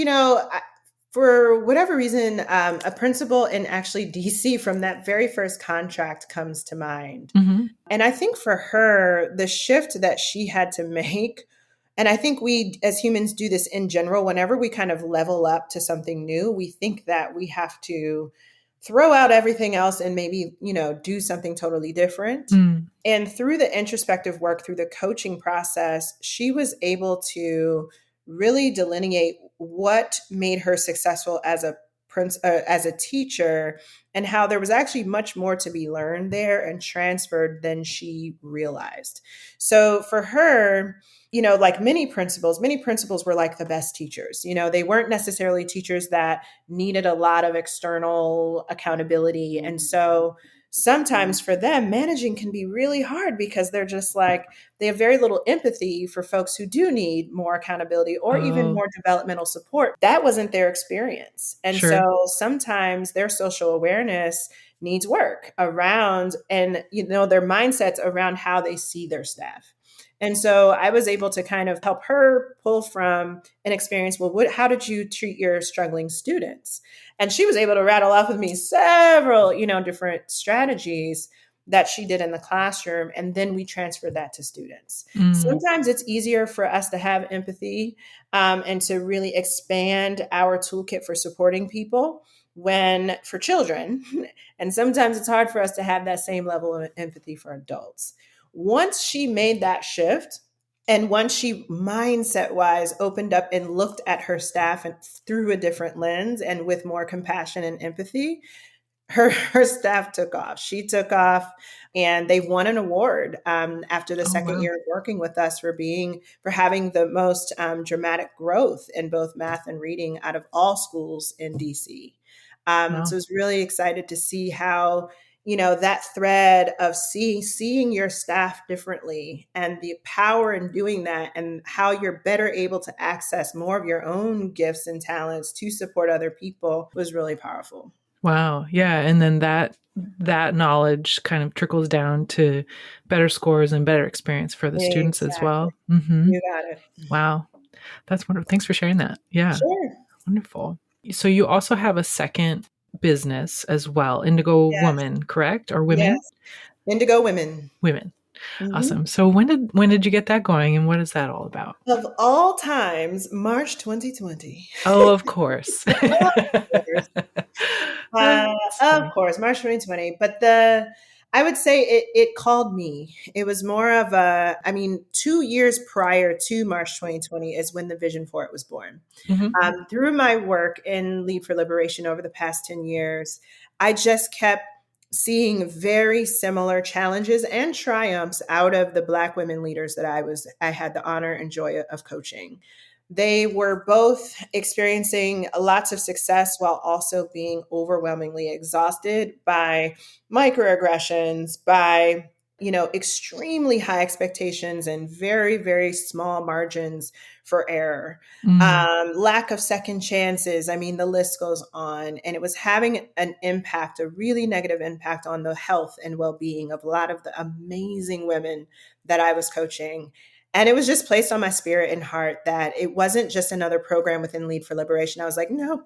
S2: for whatever reason, a principal in actually DC from that very first contract comes to mind.
S1: Mm-hmm.
S2: And I think for her, the shift that she had to make, and I think we as humans do this in general, whenever we kind of level up to something new, we think that we have to throw out everything else and maybe, do something totally different. And through the introspective work, through the coaching process, she was able to really delineate what made her successful as a teacher, and how there was actually much more to be learned there and transferred than she realized. So for her, like many principals were like the best teachers. They weren't necessarily teachers that needed a lot of external accountability. And so sometimes for them, managing can be really hard because they're just like, they have very little empathy for folks who do need more accountability or even more developmental support. That wasn't their experience. And
S1: Sure.
S2: so sometimes their social awareness needs work around, and, their mindsets around how they see their staff. And so I was able to kind of help her pull from an experience. Well, how did you treat your struggling students? And she was able to rattle off with me several, different strategies that she did in the classroom. And then we transferred that to students. Sometimes it's easier for us to have empathy and to really expand our toolkit for supporting people for children. And sometimes it's hard for us to have that same level of empathy for adults. Once she made that shift, and once she mindset wise opened up and looked at her staff and through a different lens and with more compassion and empathy, her staff took off. She took off, and they won an award after the second year of working with us for having the most dramatic growth in both math and reading out of all schools in DC. So I was really excited to see how that thread of seeing your staff differently and the power in doing that, and how you're better able to access more of your own gifts and talents to support other people was really powerful.
S1: Wow. Yeah. And then that knowledge kind of trickles down to better scores and better experience for the students as well. Mm-hmm.
S2: You got it.
S1: Wow. That's wonderful. Thanks for sharing that. Yeah.
S2: Sure.
S1: Wonderful. So you also have a second business as well, Indigo Woman, correct? Or Women?
S2: Yes. Indigo Women.
S1: Women.
S2: Mhm.
S1: Awesome. So when did you get that going, and what is that all about?
S2: Of all times, March 2020.
S1: Oh, of course.
S2: Of course.
S1: That's
S2: Of
S1: funny.
S2: course, March 2020. But I would say it called me. It was more of I mean, 2 years prior to March 2020 is when the vision for it was born.
S1: Hmm.
S2: Through my work in Lead for Liberation over the past 10 years, I just kept seeing very similar challenges and triumphs out of the Black women leaders that I had the honor and joy of coaching. They were both experiencing lots of success while also being overwhelmingly exhausted by microaggressions, by extremely high expectations and very, very small margins for error,
S1: Mm,
S2: lack of second chances. I mean, the list goes on. And it was having an impact, a really negative impact on the health and well being of a lot of the amazing women that I was coaching. And it was just placed on my spirit and heart that it wasn't just another program within Lead for Liberation. I was like, no,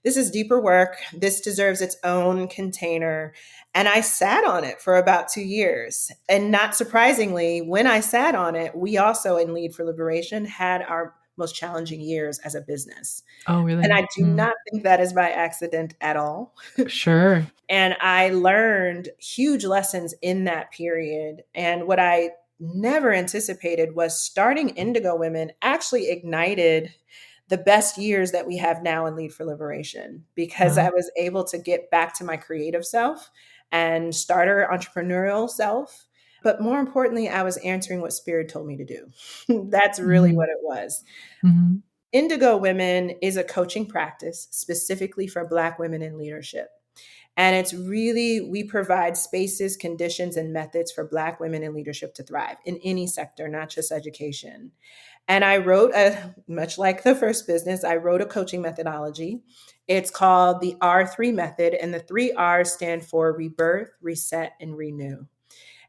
S2: this is deeper work. This deserves its own container. And I sat on it for about 2 years. And not surprisingly, when I sat on it, we also in Lead for Liberation had our most challenging years as a business.
S1: oh,
S2: And
S1: really?
S2: I do not think that is by accident at all.
S1: Sure.
S2: And I learned huge lessons in that period. And what I never anticipated was starting Indigo Women actually ignited the best years that we have now in Lead for Liberation because I
S1: Wow.
S2: was able to get back to my creative self and starter entrepreneurial self. But more importantly, I was answering what Spirit told me to do. That's really
S1: Hmm.
S2: what it was.
S1: Hmm.
S2: Indigo Women is a coaching practice specifically for Black women in leadership. And it's really, we provide spaces, conditions, and methods for Black women in leadership to thrive in any sector, not just education. And much like the first business, I wrote a coaching methodology. It's called the R3 method, and the three R's stand for rebirth, reset, and renew.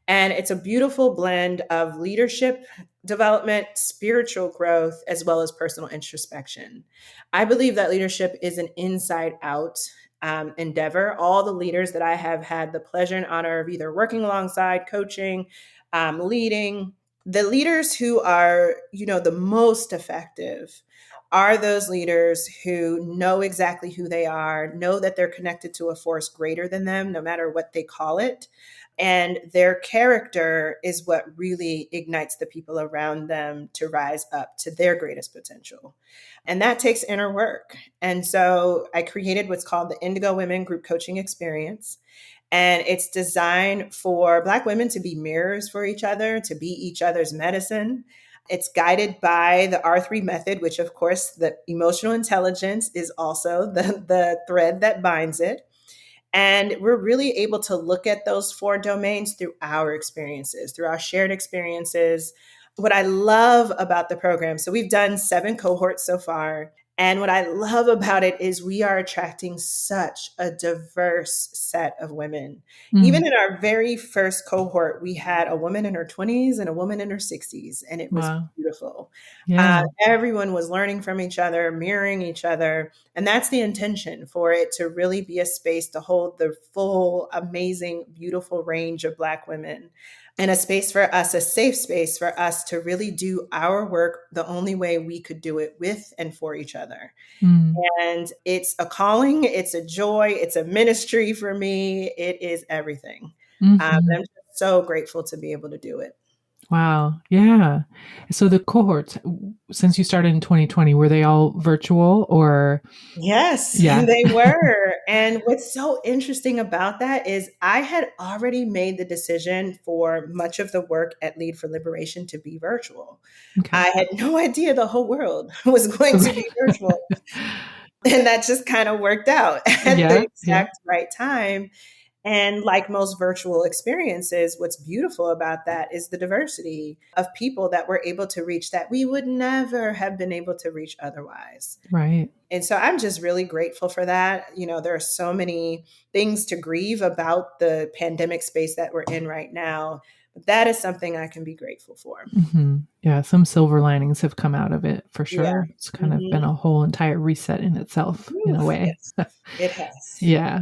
S2: And it's a beautiful blend of leadership development, spiritual growth, as well as personal introspection. I believe that leadership is an inside out endeavor. All the leaders that I have had the pleasure and honor of either working alongside, coaching, leading, the leaders who are, the most effective are those leaders who know exactly who they are, know that they're connected to a force greater than them, no matter what they call it, and their character is what really ignites the people around them to rise up to their greatest potential. And that takes inner work. And so I created what's called the Indigo Women Group Coaching Experience. And it's designed for Black women to be mirrors for each other, to be each other's medicine. It's guided by the R3 method, which, of course, the emotional intelligence is also the thread that binds it. And we're really able to look at those four domains through our experiences, through our shared experiences. What I love about the program, so we've done 7 cohorts so far. And what I love about it is we are attracting such a diverse set of women.
S1: Mm,
S2: Even in our very first cohort, we had a woman in her 20s and a woman in her 60s, and it was
S1: wow.
S2: beautiful.
S1: Yeah.
S2: Everyone was learning from each other, mirroring each other. And that's the intention, for it to really be a space to hold the full, amazing, beautiful range of Black women, and a space for us, a safe space for us to really do our work the only way we could do it with and for each other.
S1: Mm,
S2: And it's a calling, it's a joy, it's a ministry for me. It is everything.
S1: hmm.
S2: I'm just so grateful to be able to do it.
S1: Wow. Yeah. So the cohorts, since you started in 2020, were they all virtual or?
S2: Yes,
S1: Yeah.
S2: they were. And what's so interesting about that is I had already made the decision for much of the work at Lead for Liberation to be virtual.
S1: Okay.
S2: I had no idea the whole world was going to be virtual. And that just kind of worked out at the
S1: Yeah. Yeah.
S2: exact right time. And like most virtual experiences, what's beautiful about that is the diversity of people that we're able to reach that we would never have been able to reach otherwise.
S1: Right.
S2: And so I'm just really grateful for that. There are so many things to grieve about the pandemic space that we're in right now. But that is something I can be grateful for.
S1: Hmm. Yeah. Some silver linings have come out of it for
S2: Yeah.
S1: sure. It's kind of been
S2: Hmm.
S1: a whole entire reset in itself in a way.
S2: Yes, it has.
S1: Yeah.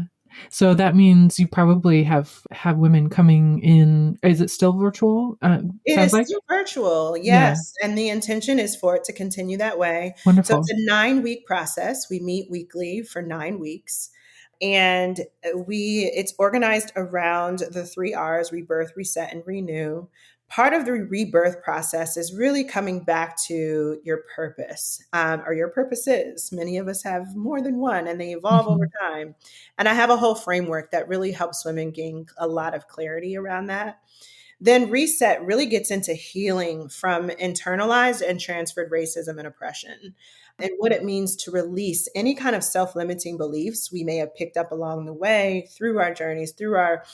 S1: So that means you probably have women coming in. Is it still virtual?
S2: It
S1: Sounds
S2: is
S1: like.
S2: still virtual,
S1: Yeah.
S2: yes, and the intention is for it to continue that way. So it's
S1: Wonderful.
S2: a 9-week process. We meet weekly for 9 weeks, and we it's organized around the 3 R's: rebirth, reset, and renew. Part of the rebirth process is really coming back to your purpose, or your purposes. Many of us have more than one, and they evolve over
S1: Hmm.
S2: time. And I have a whole framework that really helps women gain a lot of clarity around that. Then reset really gets into healing from internalized and transferred racism and oppression, and what it means to release any kind of self-limiting beliefs we may have picked up along the way through our journeys, through our,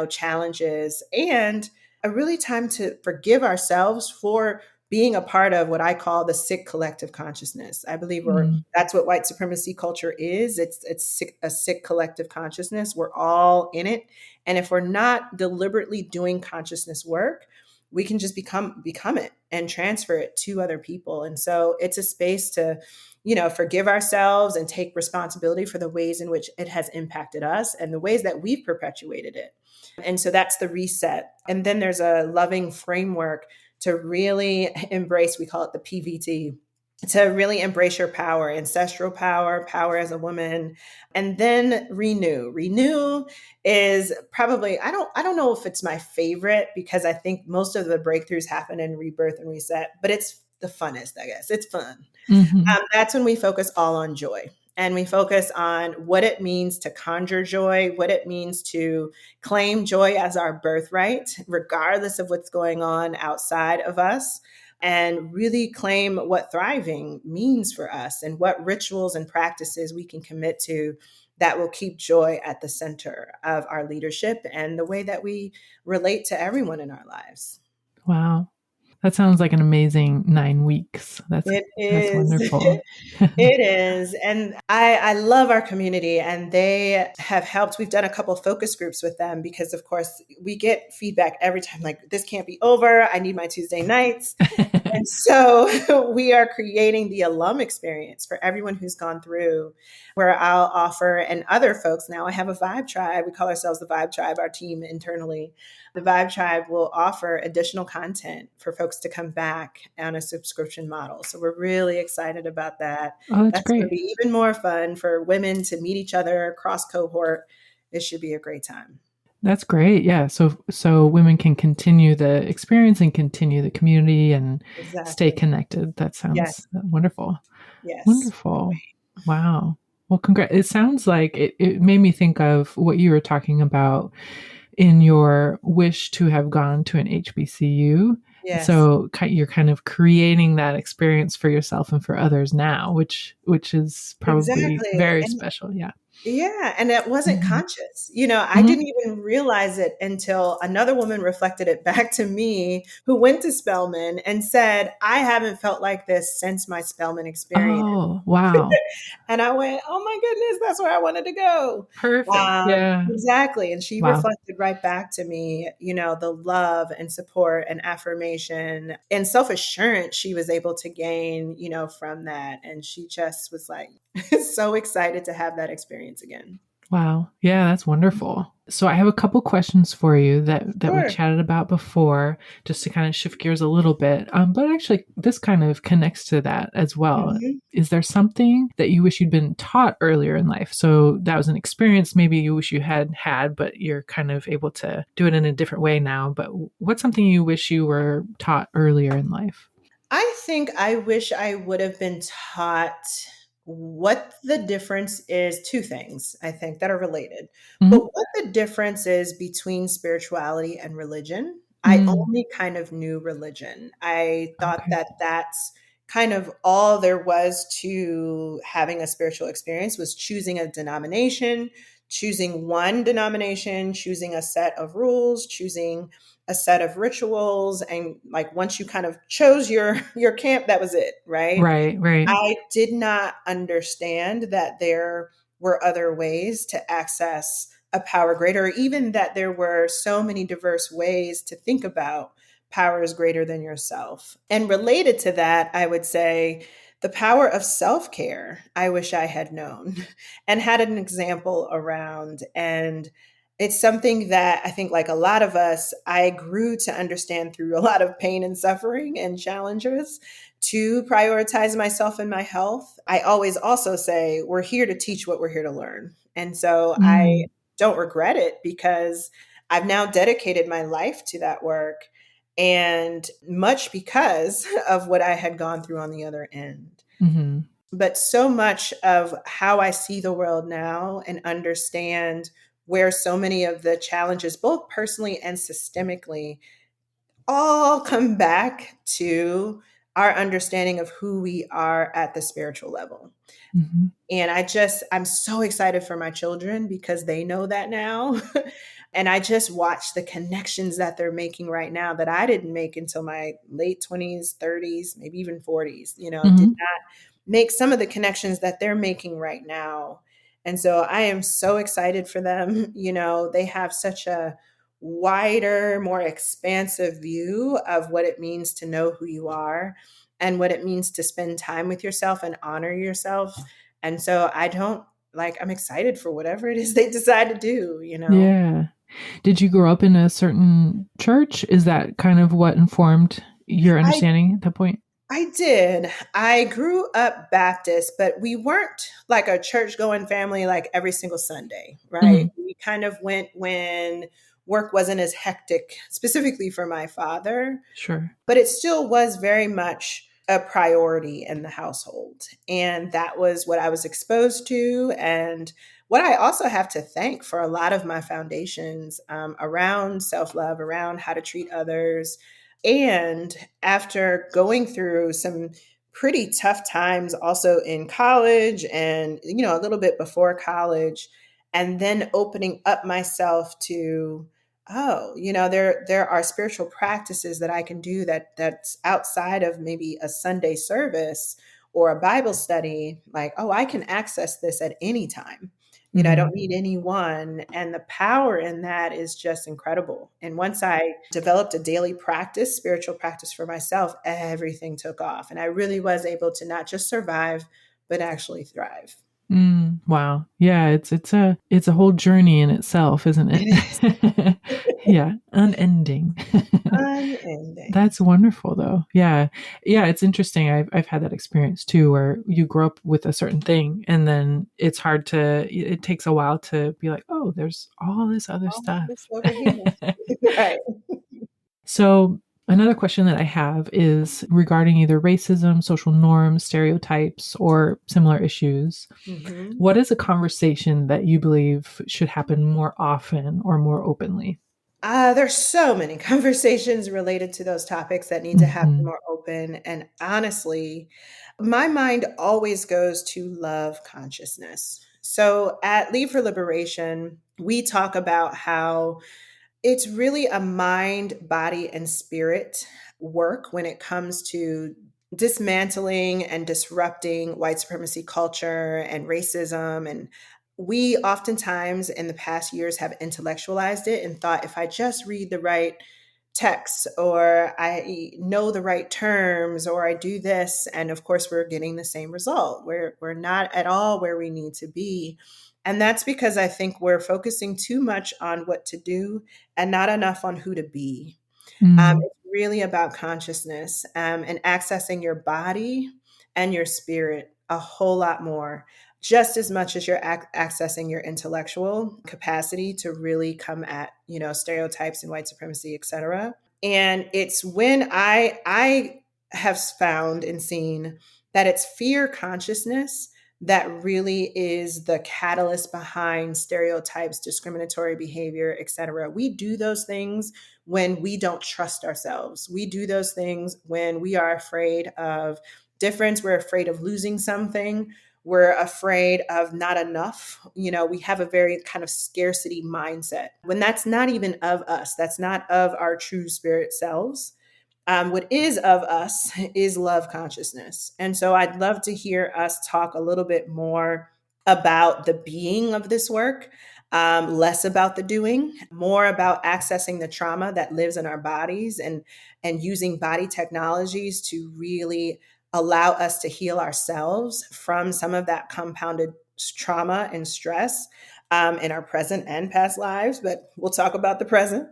S2: challenges, and a really time to forgive ourselves for being a part of what I call the sick collective consciousness. I believe
S1: Mm.
S2: that's what white supremacy culture is. It's sick, a sick collective consciousness. We're all in it, and if we're not deliberately doing consciousness work, we can just become it and transfer it to other people. And so it's a space to, forgive ourselves and take responsibility for the ways in which it has impacted us and the ways that we've perpetuated it. And so that's the reset. And then there's a loving framework to really embrace, we call it the PVT, to really embrace your power, ancestral power, power as a woman, and then renew. Renew is probably, I don't know if it's my favorite, because I think most of the breakthroughs happen in rebirth and reset, but it's the funnest, I guess. It's fun.
S1: Hmm.
S2: That's when we focus all on joy. And we focus on what it means to conjure joy, what it means to claim joy as our birthright, regardless of what's going on outside of us, and really claim what thriving means for us and what rituals and practices we can commit to that will keep joy at the center of our leadership and the way that we relate to everyone in our lives.
S1: Wow. That sounds like an amazing 9 weeks.
S2: It
S1: That's
S2: is.
S1: wonderful.
S2: It is. And I love our community, and they have helped. We've done a couple focus groups with them because, of course, we get feedback every time like, this can't be over. I need my Tuesday nights. And so we are creating the alum experience for everyone who's gone through, where I'll offer, and other folks now, I have a Vibe Tribe. We call ourselves the Vibe Tribe, our team internally. The Vibe Tribe will offer additional content for folks to come back on a subscription model. So we're really excited about that.
S1: Oh, that's
S2: That's going to
S1: great.
S2: be even more fun for women to meet each other cross cohort. It should be a great time.
S1: That's great. Yeah. So women can continue the experience and continue the community and stay
S2: Exactly.
S1: connected. That
S2: Yes.
S1: sounds wonderful.
S2: Yes.
S1: Wonderful. Wow. Well, congrats. It sounds like it made me think of what you were talking about in your wish to have gone to an HBCU.
S2: Yes.
S1: So you're kind of creating that experience for yourself and for others now, which is probably
S2: Exactly.
S1: very
S2: And
S1: special. Yeah.
S2: yeah, and it wasn't
S1: Hmm.
S2: conscious. I
S1: Hmm.
S2: didn't even realize it until another woman reflected it back to me, who went to Spelman and said, I haven't felt like this since my Spelman experience.
S1: Oh, wow.
S2: And I went, oh my goodness, that's where I wanted to go.
S1: Perfect. Yeah.
S2: Exactly. And she
S1: Wow.
S2: reflected right back to me, the love and support and affirmation and self assurance she was able to gain, from that. And she just was like so excited to have that experience again.
S1: Wow. Yeah, that's wonderful. So I have a couple questions for you that we
S2: Sure.
S1: chatted about before, just to kind of shift gears a little bit. But actually, this kind of connects to that as well.
S2: Mhm.
S1: Is there something that you wish you'd been taught earlier in life? So that was an experience maybe you wish you had had, but you're kind of able to do it in a different way now. But what's something you wish you were taught earlier in life?
S2: I think I wish I would have been taught what the difference is. Two things, I think, that are related. But
S1: Hmm.
S2: what the difference is between spirituality and religion. I
S1: Mm,
S2: only kind of knew religion. I thought
S1: okay.
S2: that that's kind of all there was to having a spiritual experience, was choosing a denomination, choosing one denomination, choosing a set of rules, choosing a set of rituals, and like once you kind of chose your camp, that was it, right?
S1: Right, right.
S2: I did not understand that there were other ways to access a power greater, or even that there were so many diverse ways to think about power is greater than yourself. And related to that, I would say The power of self care, I wish I had known and had an example around. And it's something that I think, like a lot of us, I grew to understand through a lot of pain and suffering and challenges to prioritize myself and my health. I always also say, we're here to teach what we're here to learn. And so I
S1: Mm,
S2: don't regret it because I've now dedicated my life to that work, and much because of what I had gone through on the other end.
S1: mhm,
S2: But so much of how I see the world now and understand where so many of the challenges, both personally and systemically, all come back to our understanding of who we are at the spiritual level.
S1: mhm,
S2: And I'm so excited for my children because they know that now. And I just watch the connections that they're making right now that I didn't make until my late 20s, 30s, maybe even 40s, did
S1: mhm,
S2: not make some of the connections that they're making right now. And so I am so excited for them. They have such a wider, more expansive view of what it means to know who you are and what it means to spend time with yourself and honor yourself. And so I'm excited for whatever it is they decide to do.
S1: yeah. Did you grow up in a certain church? Is that kind of what informed your
S2: I
S1: understanding at that point?
S2: I did. I grew up Baptist, but we weren't like a church going family like every single Sunday, right?
S1: Mhm,
S2: We kind of went when work wasn't as hectic, specifically for my father,
S1: sure.
S2: but it still was very much a priority in the household. And that was what I was exposed to. And what I also have to thank for a lot of my foundations around self love, around how to treat others. And after going through some pretty tough times also in college and, a little bit before college, and then opening up myself to, oh, there are spiritual practices that I can do that's outside of maybe a Sunday service or a Bible study. Like, oh, I can access this at any time. I
S1: Mhm,
S2: don't need anyone. And the power in that is just incredible. And once I developed a daily practice, spiritual practice for myself, everything took off. And I really was able to not just survive, but actually thrive.
S1: wow. Yeah, it's a whole journey in itself, isn't
S2: It is
S1: it? Yeah, unending.
S2: unending.
S1: That's wonderful though. Yeah. Yeah, it's interesting. I've had that experience too where you grow up with a certain thing and then it takes a while to be like, "Oh, there's all this other
S2: All
S1: stuff."
S2: this over here. Right.
S1: So, another question that I have is regarding either racism, social norms, stereotypes, or similar issues.
S2: Mhm.
S1: What is a conversation that you believe should happen more often or more openly?
S2: There's so many conversations related to those topics that need to happen
S1: Mhm.
S2: more open. And honestly, my mind always goes to love consciousness. So at Leave for Liberation, we talk about how it's really a mind, body, and spirit work when it comes to dismantling and disrupting white supremacy culture and racism. And we oftentimes in the past years have intellectualized it and thought, if I just read the right texts or I know the right terms or I do this, and of course we're getting the same result. We're not at all where we need to be. And that's because I think we're focusing too much on what to do and not enough on who to be.
S1: Mm,
S2: It's really about consciousness and accessing your body and your spirit a whole lot more, just as much as you're accessing your intellectual capacity to really come at stereotypes and white supremacy, et cetera. And it's when I have found and seen that it's fear consciousness that really is the catalyst behind stereotypes, discriminatory behavior, et cetera. We do those things when we don't trust ourselves. We do those things when we are afraid of difference. We're afraid of losing something. We're afraid of not enough. We have a very kind of scarcity mindset when that's not even of us. That's not of our true spirit selves. What is of us is love consciousness. And so I'd love to hear us talk a little bit more about the being of this work, less about the doing, more about accessing the trauma that lives in our bodies and using body technologies to really allow us to heal ourselves from some of that compounded trauma and stress in our present and past lives. But we'll talk about the present.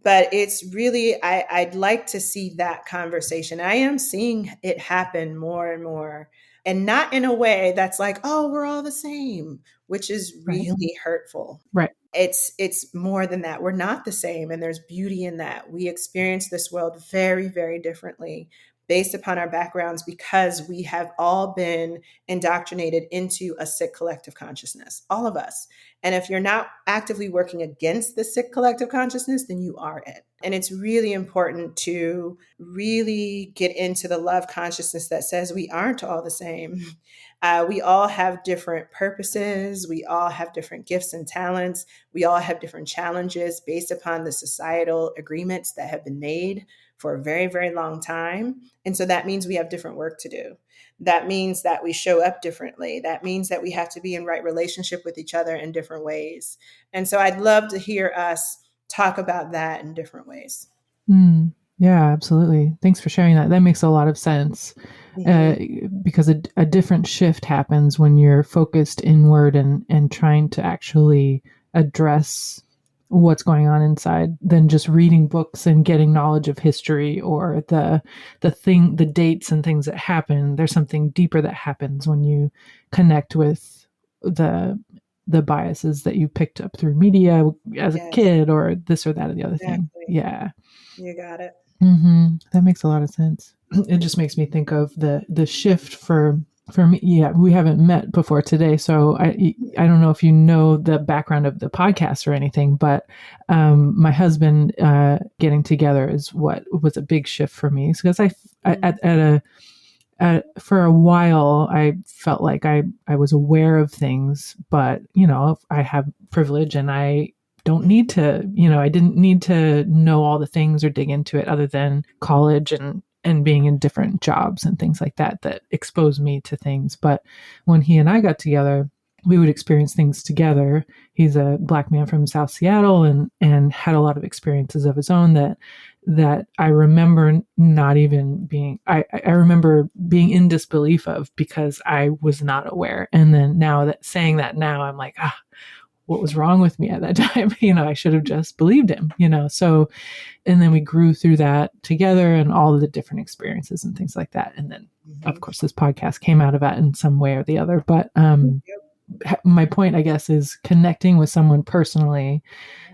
S2: But it's really, I'd like to see that conversation. I am seeing it happen more and more, and not in a way that's like, oh, we're all the same, which is
S1: Right.
S2: really hurtful.
S1: Right.
S2: It's more than that. We're not the same, and there's beauty in that. We experience this world very, very differently based upon our backgrounds, because we have all been indoctrinated into a sick collective consciousness, all of us. And if you're not actively working against the sick collective consciousness, then you are it. And it's really important to really get into the love consciousness that says we aren't all the same. We all have different purposes. We all have different gifts and talents. We all have different challenges based upon the societal agreements that have been made for a very, very long time. And so that means we have different work to do. That means that we show up differently. That means that we have to be in right relationship with each other in different ways. And so I'd love to hear us talk about that in different ways.
S1: Yeah, absolutely. Thanks for sharing that. That makes a lot of sense. Because a different shift happens when you're focused inward and trying to actually address what's going on inside than just reading books and getting knowledge of history or the dates and things that happen. There's something deeper that happens when you connect with the biases that you picked up through media as a
S2: Yes,
S1: kid or this or that or the other thing.
S2: exactly.
S1: Yeah.
S2: You got it.
S1: That makes a lot of sense. It just makes me think of the shift for me. Yeah, we haven't met before today, so I don't know if you know the background of the podcast or anything, but my husband getting together is what was a big shift for me, because for a while I felt like I was aware of things, but I have privilege and I don't need to, I didn't need to know all the things or dig into it other than college and being in different jobs and things like that exposed me to things. But when he and I got together, we would experience things together. He's a Black man from South Seattle and had a lot of experiences of his own that I remember not even being, I remember being in disbelief of, because I was not aware. And then saying that now, I'm like, what was wrong with me at that time? I should have just believed him, so, and then we grew through that together and all of the different experiences and things like that. And then of course this podcast came out of that in some way or the other. But my point, I guess, is connecting with someone personally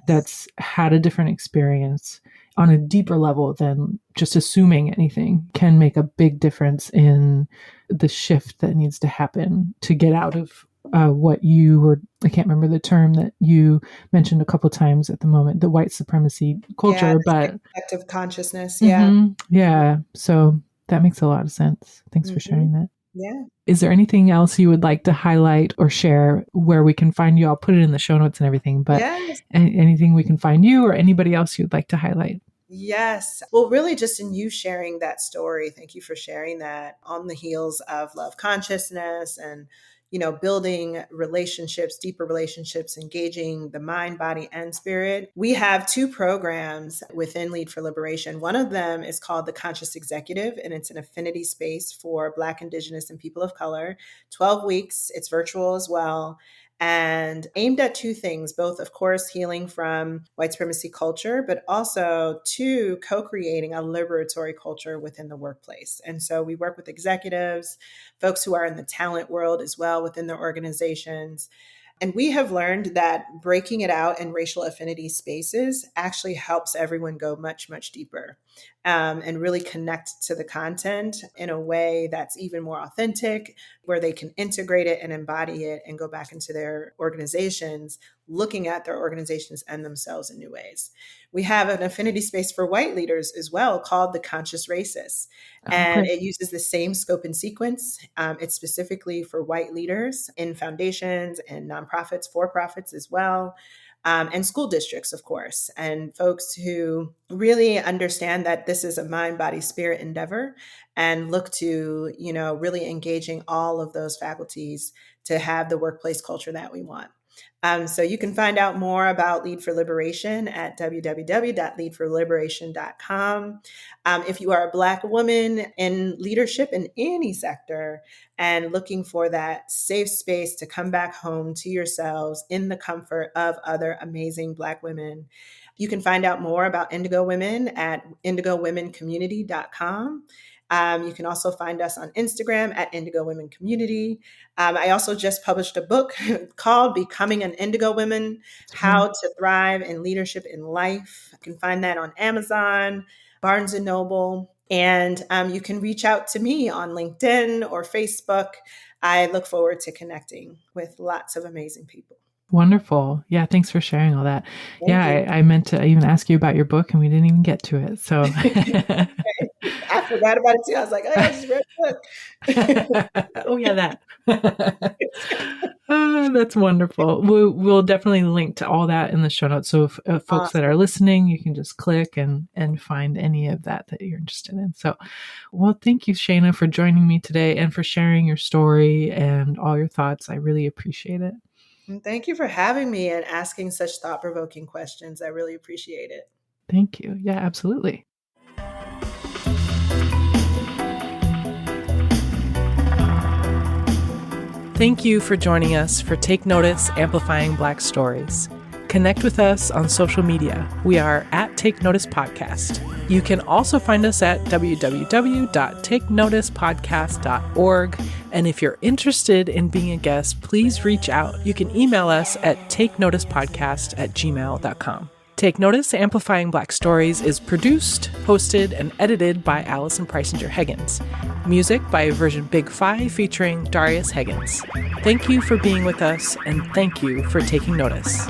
S1: that's had a different experience on a deeper level than just assuming anything can make a big difference in the shift that needs to happen to get out of what you were, I can't remember the term that you mentioned a couple of times at the moment, the white supremacy culture,
S2: Yeah,
S1: but
S2: collective consciousness. Yeah.
S1: yeah. So that makes a lot of sense. Thanks for sharing that.
S2: Yeah.
S1: Is there anything else you would like to highlight or share where we can find you? I'll put it in the show notes and everything, but
S2: Yes.
S1: anything we can find you or anybody else you'd like to highlight?
S2: Yes. Well, really, just in you sharing that story, thank you for sharing that on the heels of love consciousness and, building relationships, deeper relationships, engaging the mind, body, and spirit. We have two programs within Lead for Liberation. One of them is called the Conscious Executive, and it's an affinity space for Black, Indigenous, and people of color. 12 weeks. It's virtual as well, and aimed at two things, both, of course, healing from white supremacy culture, but also to co-creating a liberatory culture within the workplace. And so we work with executives, folks who are in the talent world as well within their organizations. And we have learned that breaking it out in racial affinity spaces actually helps everyone go much, much deeper and really connect to the content in a way that's even more authentic, where they can integrate it and embody it and go back into their organizations, looking at their organizations and themselves in new ways. We have an affinity space for white leaders as well called the Conscious Racist. And it uses the same scope and sequence. It's specifically for white leaders in foundations and nonprofits, for-profits as well, and school districts, of course, and folks who really understand that this is a mind, body, spirit endeavor and look to, really engaging all of those faculties to have the workplace culture that we want. So you can find out more about Lead for Liberation at www.leadforliberation.com. If you are a Black woman in leadership in any sector and looking for that safe space to come back home to yourselves in the comfort of other amazing Black women, you can find out more about Indigo Women at IndigoWomenCommunity.com. You can also find us on Instagram at Indigo Women Community. I also just published a book called Becoming an Indigo Woman, How to Thrive in Leadership in Life. You can find that on Amazon, Barnes & Noble, and you can reach out to me on LinkedIn or Facebook. I look forward to connecting with lots of amazing people.
S1: Wonderful. Yeah, thanks for sharing all that.
S2: Thank you.
S1: I meant to even ask you about your book and we didn't even get to it. So
S2: I forgot about it too. I was like, oh, I just read the book.
S1: Oh yeah, that. That's wonderful. We'll definitely link to all that in the show notes. So if folks that are listening, you can just click and find any of that you're interested in. So, well, thank you, Shayna, for joining me today and for sharing your story and all your thoughts. I really appreciate it.
S2: And thank you for having me and asking such thought-provoking questions. I really appreciate it.
S1: Thank you. Yeah, absolutely. Thank you for joining us for Take Notice, Amplifying Black Stories. Connect with us on social media. We are at Take Notice Podcast. You can also find us at www.takenoticepodcast.org. And if you're interested in being a guest, please reach out. You can email us at takenoticepodcast@gmail.com. Take Notice, Amplifying Black Stories is produced, hosted, and edited by Allison Preisinger Higgins. Music by Version Big 5 featuring Darius Higgins. Thank you for being with us, and thank you for taking notice.